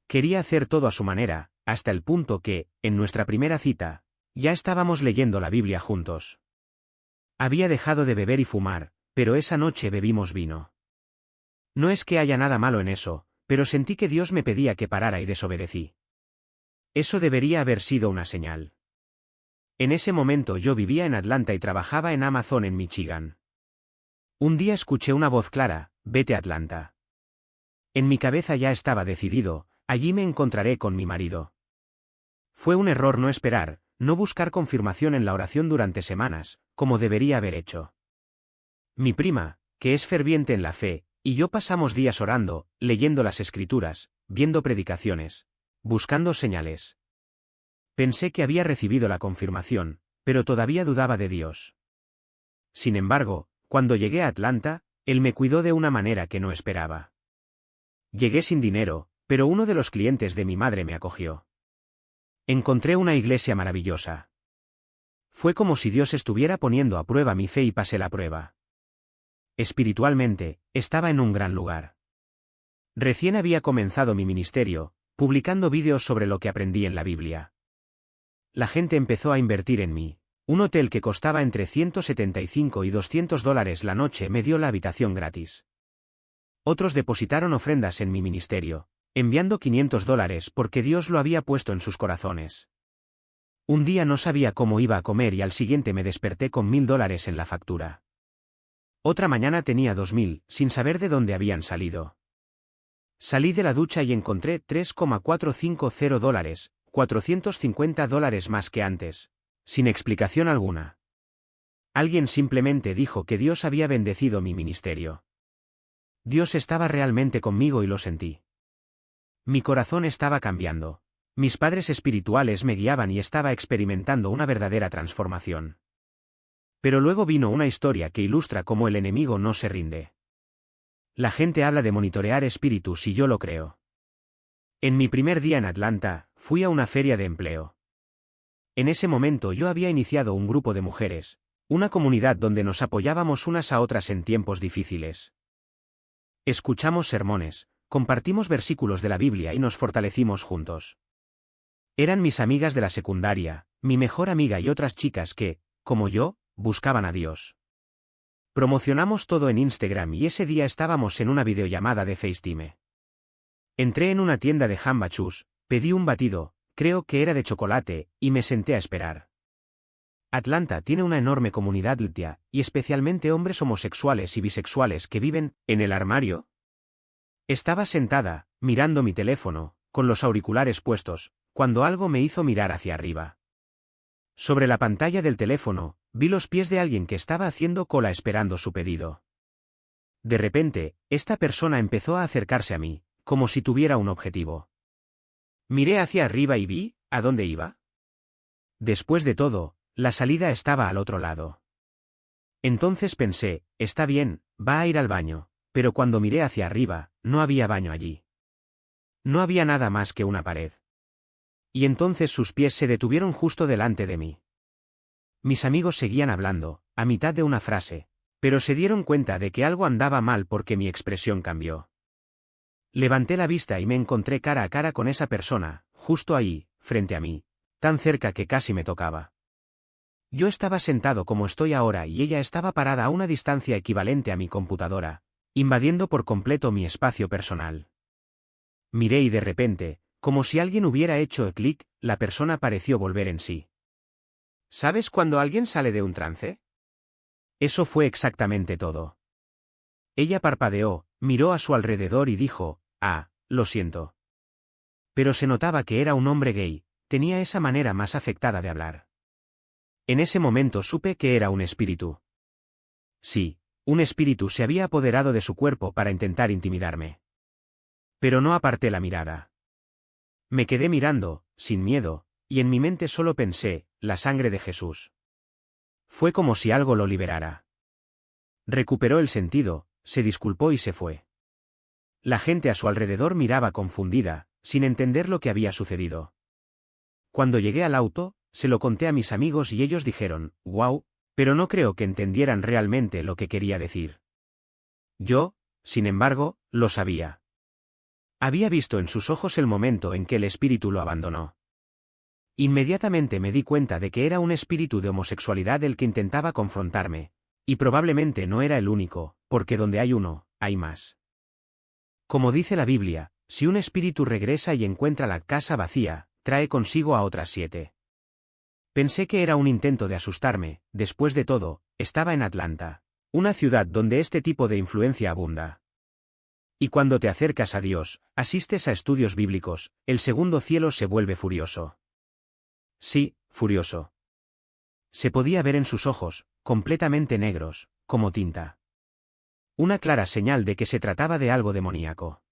Quería hacer todo a su manera, hasta el punto que, en nuestra primera cita, ya estábamos leyendo la Biblia juntos. Había dejado de beber y fumar, pero esa noche bebimos vino. No es que haya nada malo en eso, pero sentí que Dios me pedía que parara y desobedecí. Eso debería haber sido una señal. En ese momento yo vivía en Atlanta y trabajaba en Amazon en Michigan. Un día escuché una voz clara: «Vete a Atlanta». En mi cabeza ya estaba decidido: allí me encontraré con mi marido. Fue un error no esperar, no buscar confirmación en la oración durante semanas, como debería haber hecho. Mi prima, que es ferviente en la fe, y yo pasamos días orando, leyendo las Escrituras, viendo predicaciones, buscando señales. Pensé que había recibido la confirmación, pero todavía dudaba de Dios. Sin embargo, cuando llegué a Atlanta, Él me cuidó de una manera que no esperaba. Llegué sin dinero, pero uno de los clientes de mi madre me acogió. Encontré una iglesia maravillosa. Fue como si Dios estuviera poniendo a prueba mi fe y pasé la prueba. Espiritualmente, estaba en un gran lugar. Recién había comenzado mi ministerio, publicando vídeos sobre lo que aprendí en la Biblia. La gente empezó a invertir en mí. Un hotel que costaba entre $175 y $200 la noche me dio la habitación gratis. Otros depositaron ofrendas en mi ministerio, enviando $500 porque Dios lo había puesto en sus corazones. Un día no sabía cómo iba a comer y al siguiente me desperté con $1000 en la factura. Otra mañana tenía 2000, sin saber de dónde habían salido. Salí de la ducha y encontré $3,450, $450 más que antes, sin explicación alguna. Alguien simplemente dijo que Dios había bendecido mi ministerio. Dios estaba realmente conmigo y lo sentí. Mi corazón estaba cambiando. Mis padres espirituales me guiaban y estaba experimentando una verdadera transformación. Pero luego vino una historia que ilustra cómo el enemigo no se rinde. La gente habla de monitorear espíritus y yo lo creo. En mi primer día en Atlanta, fui a una feria de empleo. En ese momento yo había iniciado un grupo de mujeres, una comunidad donde nos apoyábamos unas a otras en tiempos difíciles. Escuchamos sermones, compartimos versículos de la Biblia y nos fortalecimos juntos. Eran mis amigas de la secundaria, mi mejor amiga y otras chicas que, como yo, buscaban a Dios. Promocionamos todo en Instagram y ese día estábamos en una videollamada de FaceTime. Entré en una tienda de jambachus, pedí un batido, creo que era de chocolate, y me senté a esperar. Atlanta tiene una enorme comunidad LGBTI, y especialmente hombres homosexuales y bisexuales que viven en el armario. Estaba sentada, mirando mi teléfono, con los auriculares puestos, cuando algo me hizo mirar hacia arriba. Sobre la pantalla del teléfono, vi los pies de alguien que estaba haciendo cola esperando su pedido. De repente, esta persona empezó a acercarse a mí, como si tuviera un objetivo. Miré hacia arriba y vi a dónde iba. Después de todo, la salida estaba al otro lado. Entonces pensé, está bien, va a ir al baño, pero cuando miré hacia arriba, no había baño allí. No había nada más que una pared. Y entonces sus pies se detuvieron justo delante de mí. Mis amigos seguían hablando, a mitad de una frase, pero se dieron cuenta de que algo andaba mal porque mi expresión cambió. Levanté la vista y me encontré cara a cara con esa persona, justo ahí, frente a mí, tan cerca que casi me tocaba. Yo estaba sentado como estoy ahora y ella estaba parada a una distancia equivalente a mi computadora, invadiendo por completo mi espacio personal. Miré y de repente, como si alguien hubiera hecho clic, la persona pareció volver en sí. ¿Sabes cuando alguien sale de un trance? Eso fue exactamente todo. Ella parpadeó, miró a su alrededor y dijo, lo siento. Pero se notaba que era un hombre gay, tenía esa manera más afectada de hablar. En ese momento supe que era un espíritu. Sí, un espíritu se había apoderado de su cuerpo para intentar intimidarme. Pero no aparté la mirada. Me quedé mirando, sin miedo, y en mi mente solo pensé, la sangre de Jesús. Fue como si algo lo liberara. Recuperó el sentido, se disculpó y se fue. La gente a su alrededor miraba confundida, sin entender lo que había sucedido. Cuando llegué al auto, se lo conté a mis amigos y ellos dijeron, «Wow», pero no creo que entendieran realmente lo que quería decir. Yo, sin embargo, lo sabía. Había visto en sus ojos el momento en que el espíritu lo abandonó. Inmediatamente me di cuenta de que era un espíritu de homosexualidad el que intentaba confrontarme, y probablemente no era el único, porque donde hay uno, hay más. Como dice la Biblia, si un espíritu regresa y encuentra la casa vacía, trae consigo a otras 7. Pensé que era un intento de asustarme, después de todo, estaba en Atlanta, una ciudad donde este tipo de influencia abunda. Y cuando te acercas a Dios, asistes a estudios bíblicos, el segundo cielo se vuelve furioso. Sí, furioso. Se podía ver en sus ojos, completamente negros, como tinta. Una clara señal de que se trataba de algo demoníaco.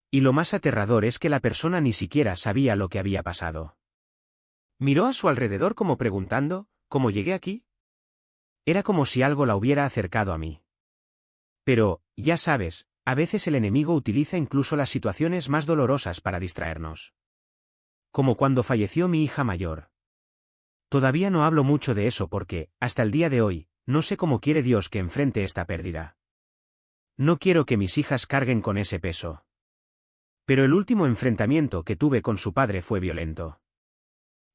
Y lo más aterrador es que la persona ni siquiera sabía lo que había pasado. Miró a su alrededor como preguntando, ¿cómo llegué aquí? Era como si algo la hubiera acercado a mí. Pero, ya sabes, a veces el enemigo utiliza incluso las situaciones más dolorosas para distraernos. Como cuando falleció mi hija mayor. Todavía no hablo mucho de eso porque, hasta el día de hoy, no sé cómo quiere Dios que enfrente esta pérdida. No quiero que mis hijas carguen con ese peso. Pero el último enfrentamiento que tuve con su padre fue violento.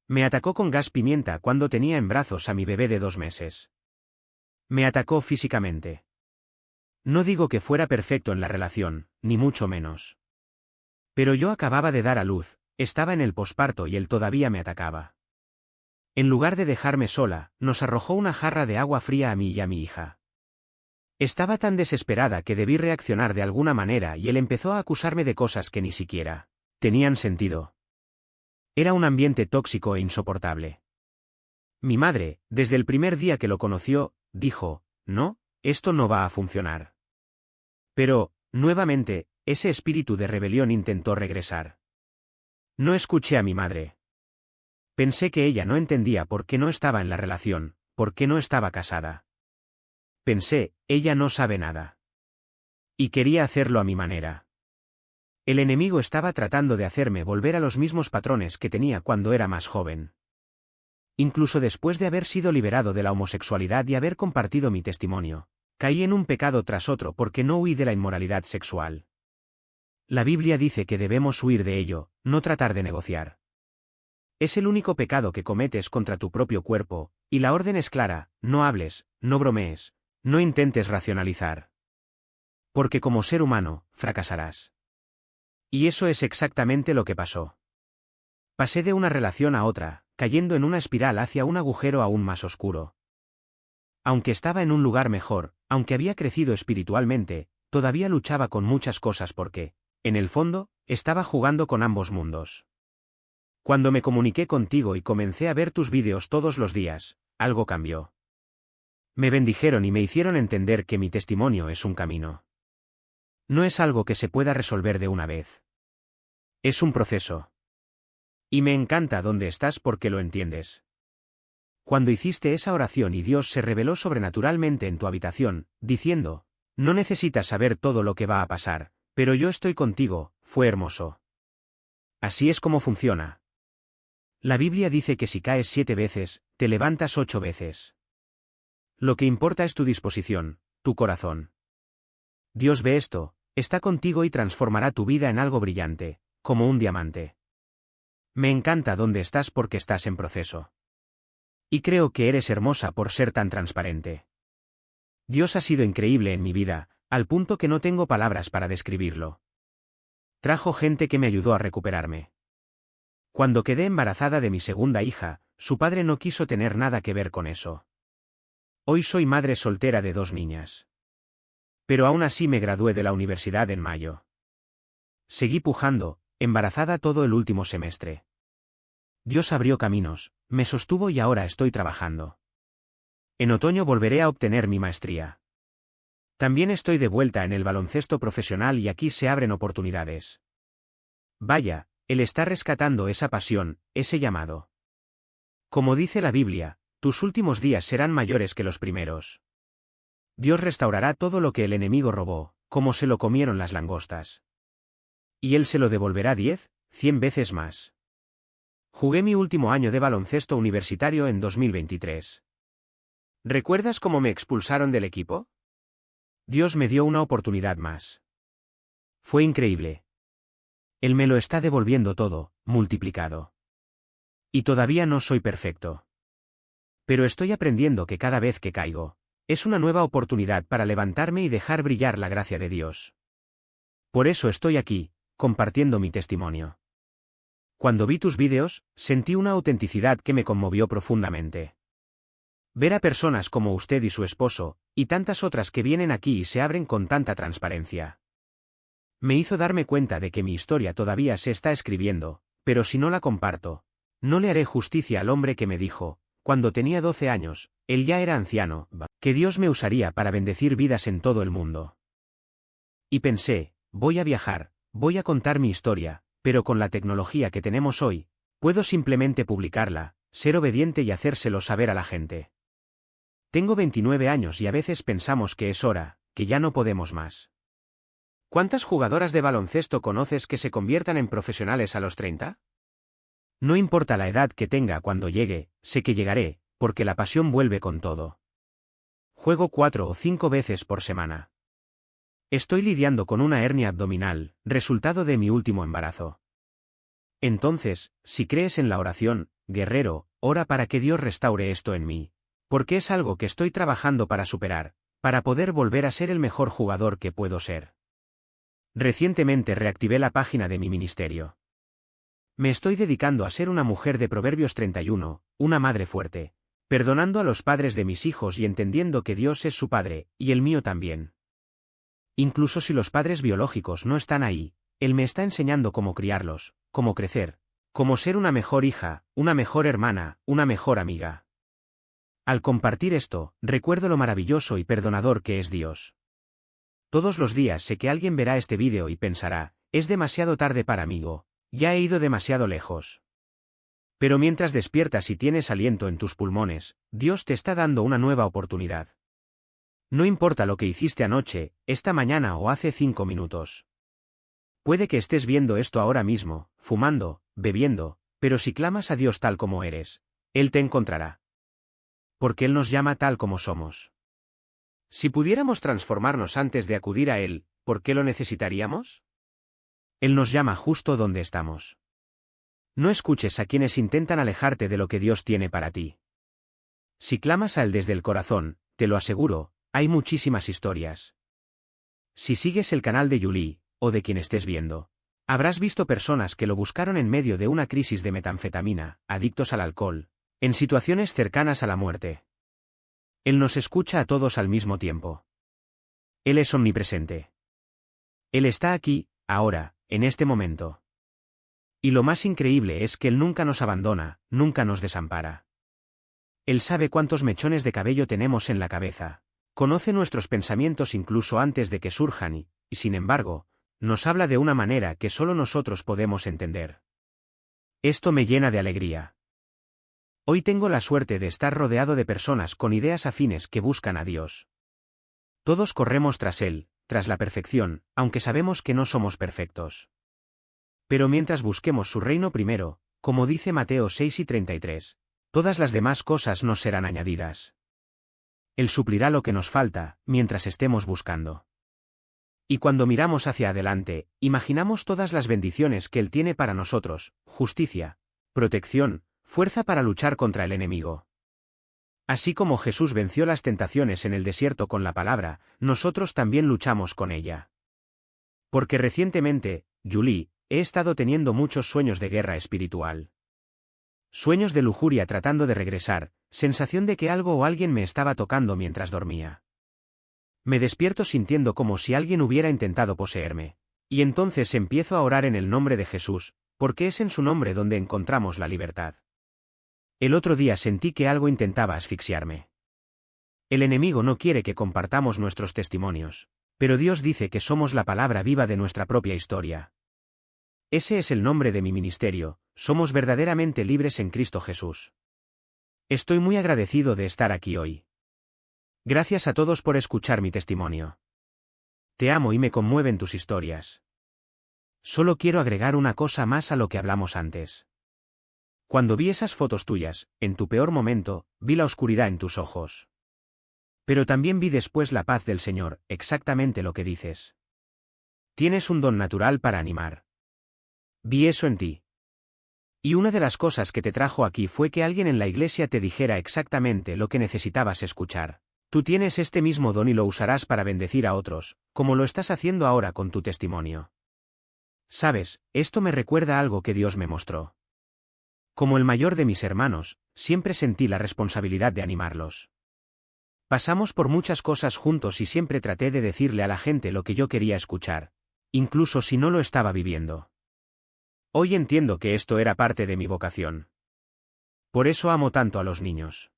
Me atacó con gas pimienta cuando tenía en brazos a mi bebé de 2 meses. Me atacó físicamente. No digo que fuera perfecto en la relación, ni mucho menos. Pero yo acababa de dar a luz, estaba en el posparto y él todavía me atacaba. En lugar de dejarme sola, nos arrojó una jarra de agua fría a mí y a mi hija. Estaba tan desesperada que debí reaccionar de alguna manera y él empezó a acusarme de cosas que ni siquiera tenían sentido. Era un ambiente tóxico e insoportable. Mi madre, desde el primer día que lo conoció, dijo, no, esto no va a funcionar. Pero, nuevamente, ese espíritu de rebelión intentó regresar. No escuché a mi madre. Pensé que ella no entendía por qué no estaba en la relación, por qué no estaba casada. Pensé, ella no sabe nada. Y quería hacerlo a mi manera. El enemigo estaba tratando de hacerme volver a los mismos patrones que tenía cuando era más joven. Incluso después de haber sido liberado de la homosexualidad y haber compartido mi testimonio, caí en un pecado tras otro porque no huí de la inmoralidad sexual. La Biblia dice que debemos huir de ello, no tratar de negociar. Es el único pecado que cometes contra tu propio cuerpo, y la orden es clara, no hables, no bromees, no intentes racionalizar. Porque como ser humano, fracasarás. Y eso es exactamente lo que pasó. Pasé de una relación a otra, cayendo en una espiral hacia un agujero aún más oscuro. Aunque estaba en un lugar mejor, aunque había crecido espiritualmente, todavía luchaba con muchas cosas porque, en el fondo, estaba jugando con ambos mundos. Cuando me comuniqué contigo y comencé a ver tus vídeos todos los días, algo cambió. Me bendijeron y me hicieron entender que mi testimonio es un camino. No es algo que se pueda resolver de una vez. Es un proceso. Y me encanta dónde estás porque lo entiendes. Cuando hiciste esa oración y Dios se reveló sobrenaturalmente en tu habitación, diciendo, no necesitas saber todo lo que va a pasar, pero yo estoy contigo, fue hermoso. Así es como funciona. La Biblia dice que si caes 7 veces, te levantas 8 veces. Lo que importa es tu disposición, tu corazón. Dios ve esto, está contigo y transformará tu vida en algo brillante, como un diamante. Me encanta dónde estás porque estás en proceso. Y creo que eres hermosa por ser tan transparente. Dios ha sido increíble en mi vida, al punto que no tengo palabras para describirlo. Trajo gente que me ayudó a recuperarme. Cuando quedé embarazada de mi segunda hija, su padre no quiso tener nada que ver con eso. Hoy soy madre soltera de 2 niñas. Pero aún así me gradué de la universidad en mayo. Seguí pujando, embarazada todo el último semestre. Dios abrió caminos, me sostuvo y ahora estoy trabajando. En otoño volveré a obtener mi maestría. También estoy de vuelta en el baloncesto profesional y aquí se abren oportunidades. Vaya, Él está rescatando esa pasión, ese llamado. Como dice la Biblia, tus últimos días serán mayores que los primeros. Dios restaurará todo lo que el enemigo robó, como se lo comieron las langostas. Y Él se lo devolverá 10, 100 veces más. Jugué mi último año de baloncesto universitario en 2023. ¿Recuerdas cómo me expulsaron del equipo? Dios me dio una oportunidad más. Fue increíble. Él me lo está devolviendo todo, multiplicado. Y todavía no soy perfecto. Pero estoy aprendiendo que cada vez que caigo, es una nueva oportunidad para levantarme y dejar brillar la gracia de Dios. Por eso estoy aquí, compartiendo mi testimonio. Cuando vi tus vídeos, sentí una autenticidad que me conmovió profundamente. Ver a personas como usted y su esposo, y tantas otras que vienen aquí y se abren con tanta transparencia, me hizo darme cuenta de que mi historia todavía se está escribiendo, pero si no la comparto, no le haré justicia al hombre que me dijo, cuando tenía 12 años, él ya era anciano, que Dios me usaría para bendecir vidas en todo el mundo. Y pensé, voy a viajar, voy a contar mi historia, pero con la tecnología que tenemos hoy, puedo simplemente publicarla, ser obediente y hacérselo saber a la gente. Tengo 29 años y a veces pensamos que es hora, que ya no podemos más. ¿Cuántas jugadoras de baloncesto conoces que se conviertan en profesionales a los 30? No importa la edad que tenga cuando llegue, sé que llegaré, porque la pasión vuelve con todo. Juego 4 o 5 veces por semana. Estoy lidiando con una hernia abdominal, resultado de mi último embarazo. Entonces, si crees en la oración, guerrero, ora para que Dios restaure esto en mí, porque es algo que estoy trabajando para superar, para poder volver a ser el mejor jugador que puedo ser. Recientemente reactivé la página de mi ministerio. Me estoy dedicando a ser una mujer de Proverbios 31, una madre fuerte, perdonando a los padres de mis hijos y entendiendo que Dios es su Padre, y el mío también. Incluso si los padres biológicos no están ahí, Él me está enseñando cómo criarlos, cómo crecer, cómo ser una mejor hija, una mejor hermana, una mejor amiga. Al compartir esto, recuerdo lo maravilloso y perdonador que es Dios. Todos los días sé que alguien verá este vídeo y pensará, es demasiado tarde para mí, ya he ido demasiado lejos. Pero mientras despiertas y tienes aliento en tus pulmones, Dios te está dando una nueva oportunidad. No importa lo que hiciste anoche, esta mañana o hace 5 minutos. Puede que estés viendo esto ahora mismo, fumando, bebiendo, pero si clamas a Dios tal como eres, Él te encontrará. Porque Él nos llama tal como somos. Si pudiéramos transformarnos antes de acudir a Él, ¿por qué lo necesitaríamos? Él nos llama justo donde estamos. No escuches a quienes intentan alejarte de lo que Dios tiene para ti. Si clamas a Él desde el corazón, te lo aseguro, hay muchísimas historias. Si sigues el canal de Yuli, o de quien estés viendo, habrás visto personas que lo buscaron en medio de una crisis de metanfetamina, adictos al alcohol, en situaciones cercanas a la muerte. Él nos escucha a todos al mismo tiempo. Él es omnipresente. Él está aquí, ahora, en este momento. Y lo más increíble es que Él nunca nos abandona, nunca nos desampara. Él sabe cuántos mechones de cabello tenemos en la cabeza, conoce nuestros pensamientos incluso antes de que surjan y, sin embargo, nos habla de una manera que solo nosotros podemos entender. Esto me llena de alegría. Hoy tengo la suerte de estar rodeado de personas con ideas afines que buscan a Dios. Todos corremos tras Él, tras la perfección, aunque sabemos que no somos perfectos. Pero mientras busquemos su reino primero, como dice Mateo 6:33, todas las demás cosas nos serán añadidas. Él suplirá lo que nos falta, mientras estemos buscando. Y cuando miramos hacia adelante, imaginamos todas las bendiciones que Él tiene para nosotros, justicia, protección, fuerza para luchar contra el enemigo. Así como Jesús venció las tentaciones en el desierto con la palabra, nosotros también luchamos con ella. Porque recientemente, Yuli, he estado teniendo muchos sueños de guerra espiritual. Sueños de lujuria tratando de regresar, sensación de que algo o alguien me estaba tocando mientras dormía. Me despierto sintiendo como si alguien hubiera intentado poseerme. Y entonces empiezo a orar en el nombre de Jesús, porque es en su nombre donde encontramos la libertad. El otro día sentí que algo intentaba asfixiarme. El enemigo no quiere que compartamos nuestros testimonios, pero Dios dice que somos la palabra viva de nuestra propia historia. Ese es el nombre de mi ministerio, somos verdaderamente libres en Cristo Jesús. Estoy muy agradecido de estar aquí hoy. Gracias a todos por escuchar mi testimonio. Te amo y me conmueven tus historias. Solo quiero agregar una cosa más a lo que hablamos antes. Cuando vi esas fotos tuyas, en tu peor momento, vi la oscuridad en tus ojos. Pero también vi después la paz del Señor, exactamente lo que dices. Tienes un don natural para animar. Vi eso en ti. Y una de las cosas que te trajo aquí fue que alguien en la iglesia te dijera exactamente lo que necesitabas escuchar. Tú tienes este mismo don y lo usarás para bendecir a otros, como lo estás haciendo ahora con tu testimonio. Sabes, esto me recuerda algo que Dios me mostró. Como el mayor de mis hermanos, siempre sentí la responsabilidad de animarlos. Pasamos por muchas cosas juntos y siempre traté de decirle a la gente lo que yo quería escuchar, incluso si no lo estaba viviendo. Hoy entiendo que esto era parte de mi vocación. Por eso amo tanto a los niños.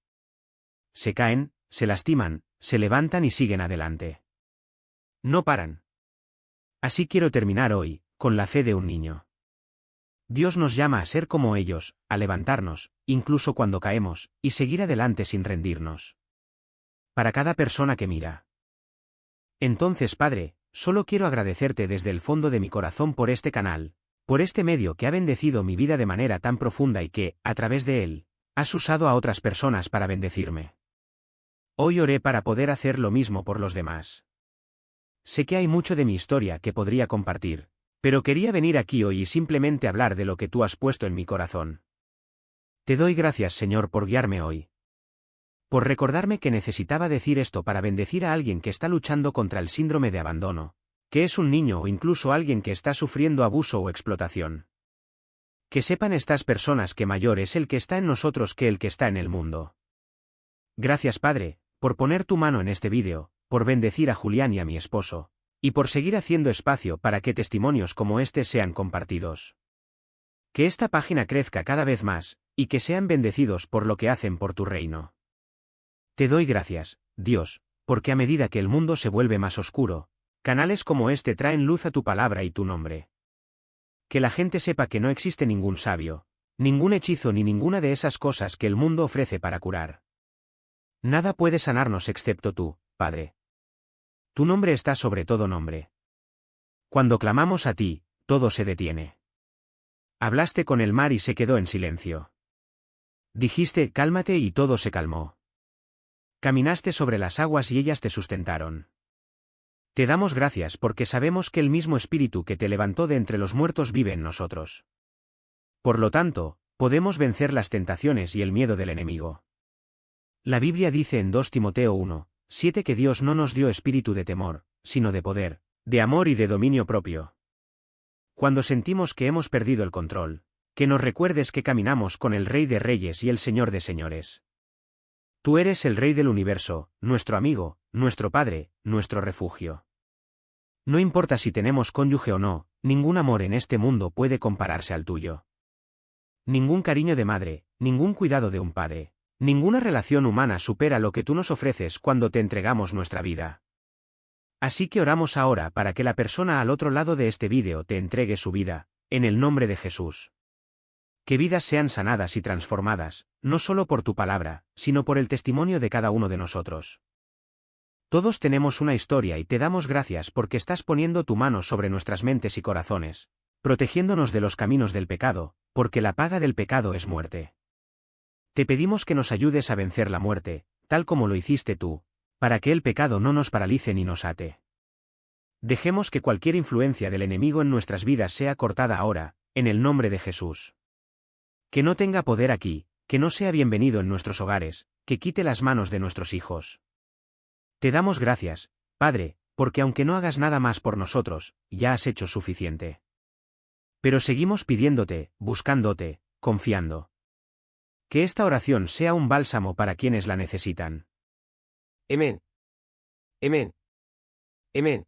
Se caen, se lastiman, se levantan y siguen adelante. No paran. Así quiero terminar hoy, con la fe de un niño. Dios nos llama a ser como ellos, a levantarnos, incluso cuando caemos, y seguir adelante sin rendirnos. Para cada persona que mira. Entonces, Padre, solo quiero agradecerte desde el fondo de mi corazón por este canal, por este medio que ha bendecido mi vida de manera tan profunda y que, a través de él, has usado a otras personas para bendecirme. Hoy oré para poder hacer lo mismo por los demás. Sé que hay mucho de mi historia que podría compartir, pero quería venir aquí hoy y simplemente hablar de lo que tú has puesto en mi corazón. Te doy gracias, Señor, por guiarme hoy. Por recordarme que necesitaba decir esto para bendecir a alguien que está luchando contra el síndrome de abandono, que es un niño o incluso alguien que está sufriendo abuso o explotación. Que sepan estas personas que mayor es el que está en nosotros que el que está en el mundo. Gracias Padre, por poner tu mano en este vídeo, por bendecir a Julián y a mi esposo, y por seguir haciendo espacio para que testimonios como este sean compartidos. Que esta página crezca cada vez más, y que sean bendecidos por lo que hacen por tu reino. Te doy gracias, Dios, porque a medida que el mundo se vuelve más oscuro, canales como este traen luz a tu palabra y tu nombre. Que la gente sepa que no existe ningún sabio, ningún hechizo ni ninguna de esas cosas que el mundo ofrece para curar. Nada puede sanarnos excepto tú, Padre. Tu nombre está sobre todo nombre. Cuando clamamos a ti, todo se detiene. Hablaste con el mar y se quedó en silencio. Dijiste, cálmate y todo se calmó. Caminaste sobre las aguas y ellas te sustentaron. Te damos gracias porque sabemos que el mismo Espíritu que te levantó de entre los muertos vive en nosotros. Por lo tanto, podemos vencer las tentaciones y el miedo del enemigo. La Biblia dice en 2 Timoteo 1:7 que Dios no nos dio espíritu de temor, sino de poder, de amor y de dominio propio. Cuando sentimos que hemos perdido el control, que nos recuerdes que caminamos con el Rey de Reyes y el Señor de Señores. Tú eres el Rey del universo, nuestro amigo, nuestro Padre, nuestro refugio. No importa si tenemos cónyuge o no, ningún amor en este mundo puede compararse al tuyo. Ningún cariño de madre, ningún cuidado de un padre, ninguna relación humana supera lo que tú nos ofreces cuando te entregamos nuestra vida. Así que oramos ahora para que la persona al otro lado de este vídeo te entregue su vida, en el nombre de Jesús. Que vidas sean sanadas y transformadas, no solo por tu palabra, sino por el testimonio de cada uno de nosotros. Todos tenemos una historia y te damos gracias porque estás poniendo tu mano sobre nuestras mentes y corazones, protegiéndonos de los caminos del pecado, porque la paga del pecado es muerte. Te pedimos que nos ayudes a vencer la muerte, tal como lo hiciste tú, para que el pecado no nos paralice ni nos ate. Dejemos que cualquier influencia del enemigo en nuestras vidas sea cortada ahora, en el nombre de Jesús. Que no tenga poder aquí, que no sea bienvenido en nuestros hogares, que quite las manos de nuestros hijos. Te damos gracias, Padre, porque aunque no hagas nada más por nosotros, ya has hecho suficiente. Pero seguimos pidiéndote, buscándote, confiando. Que esta oración sea un bálsamo para quienes la necesitan. Amén. Amén. Amén.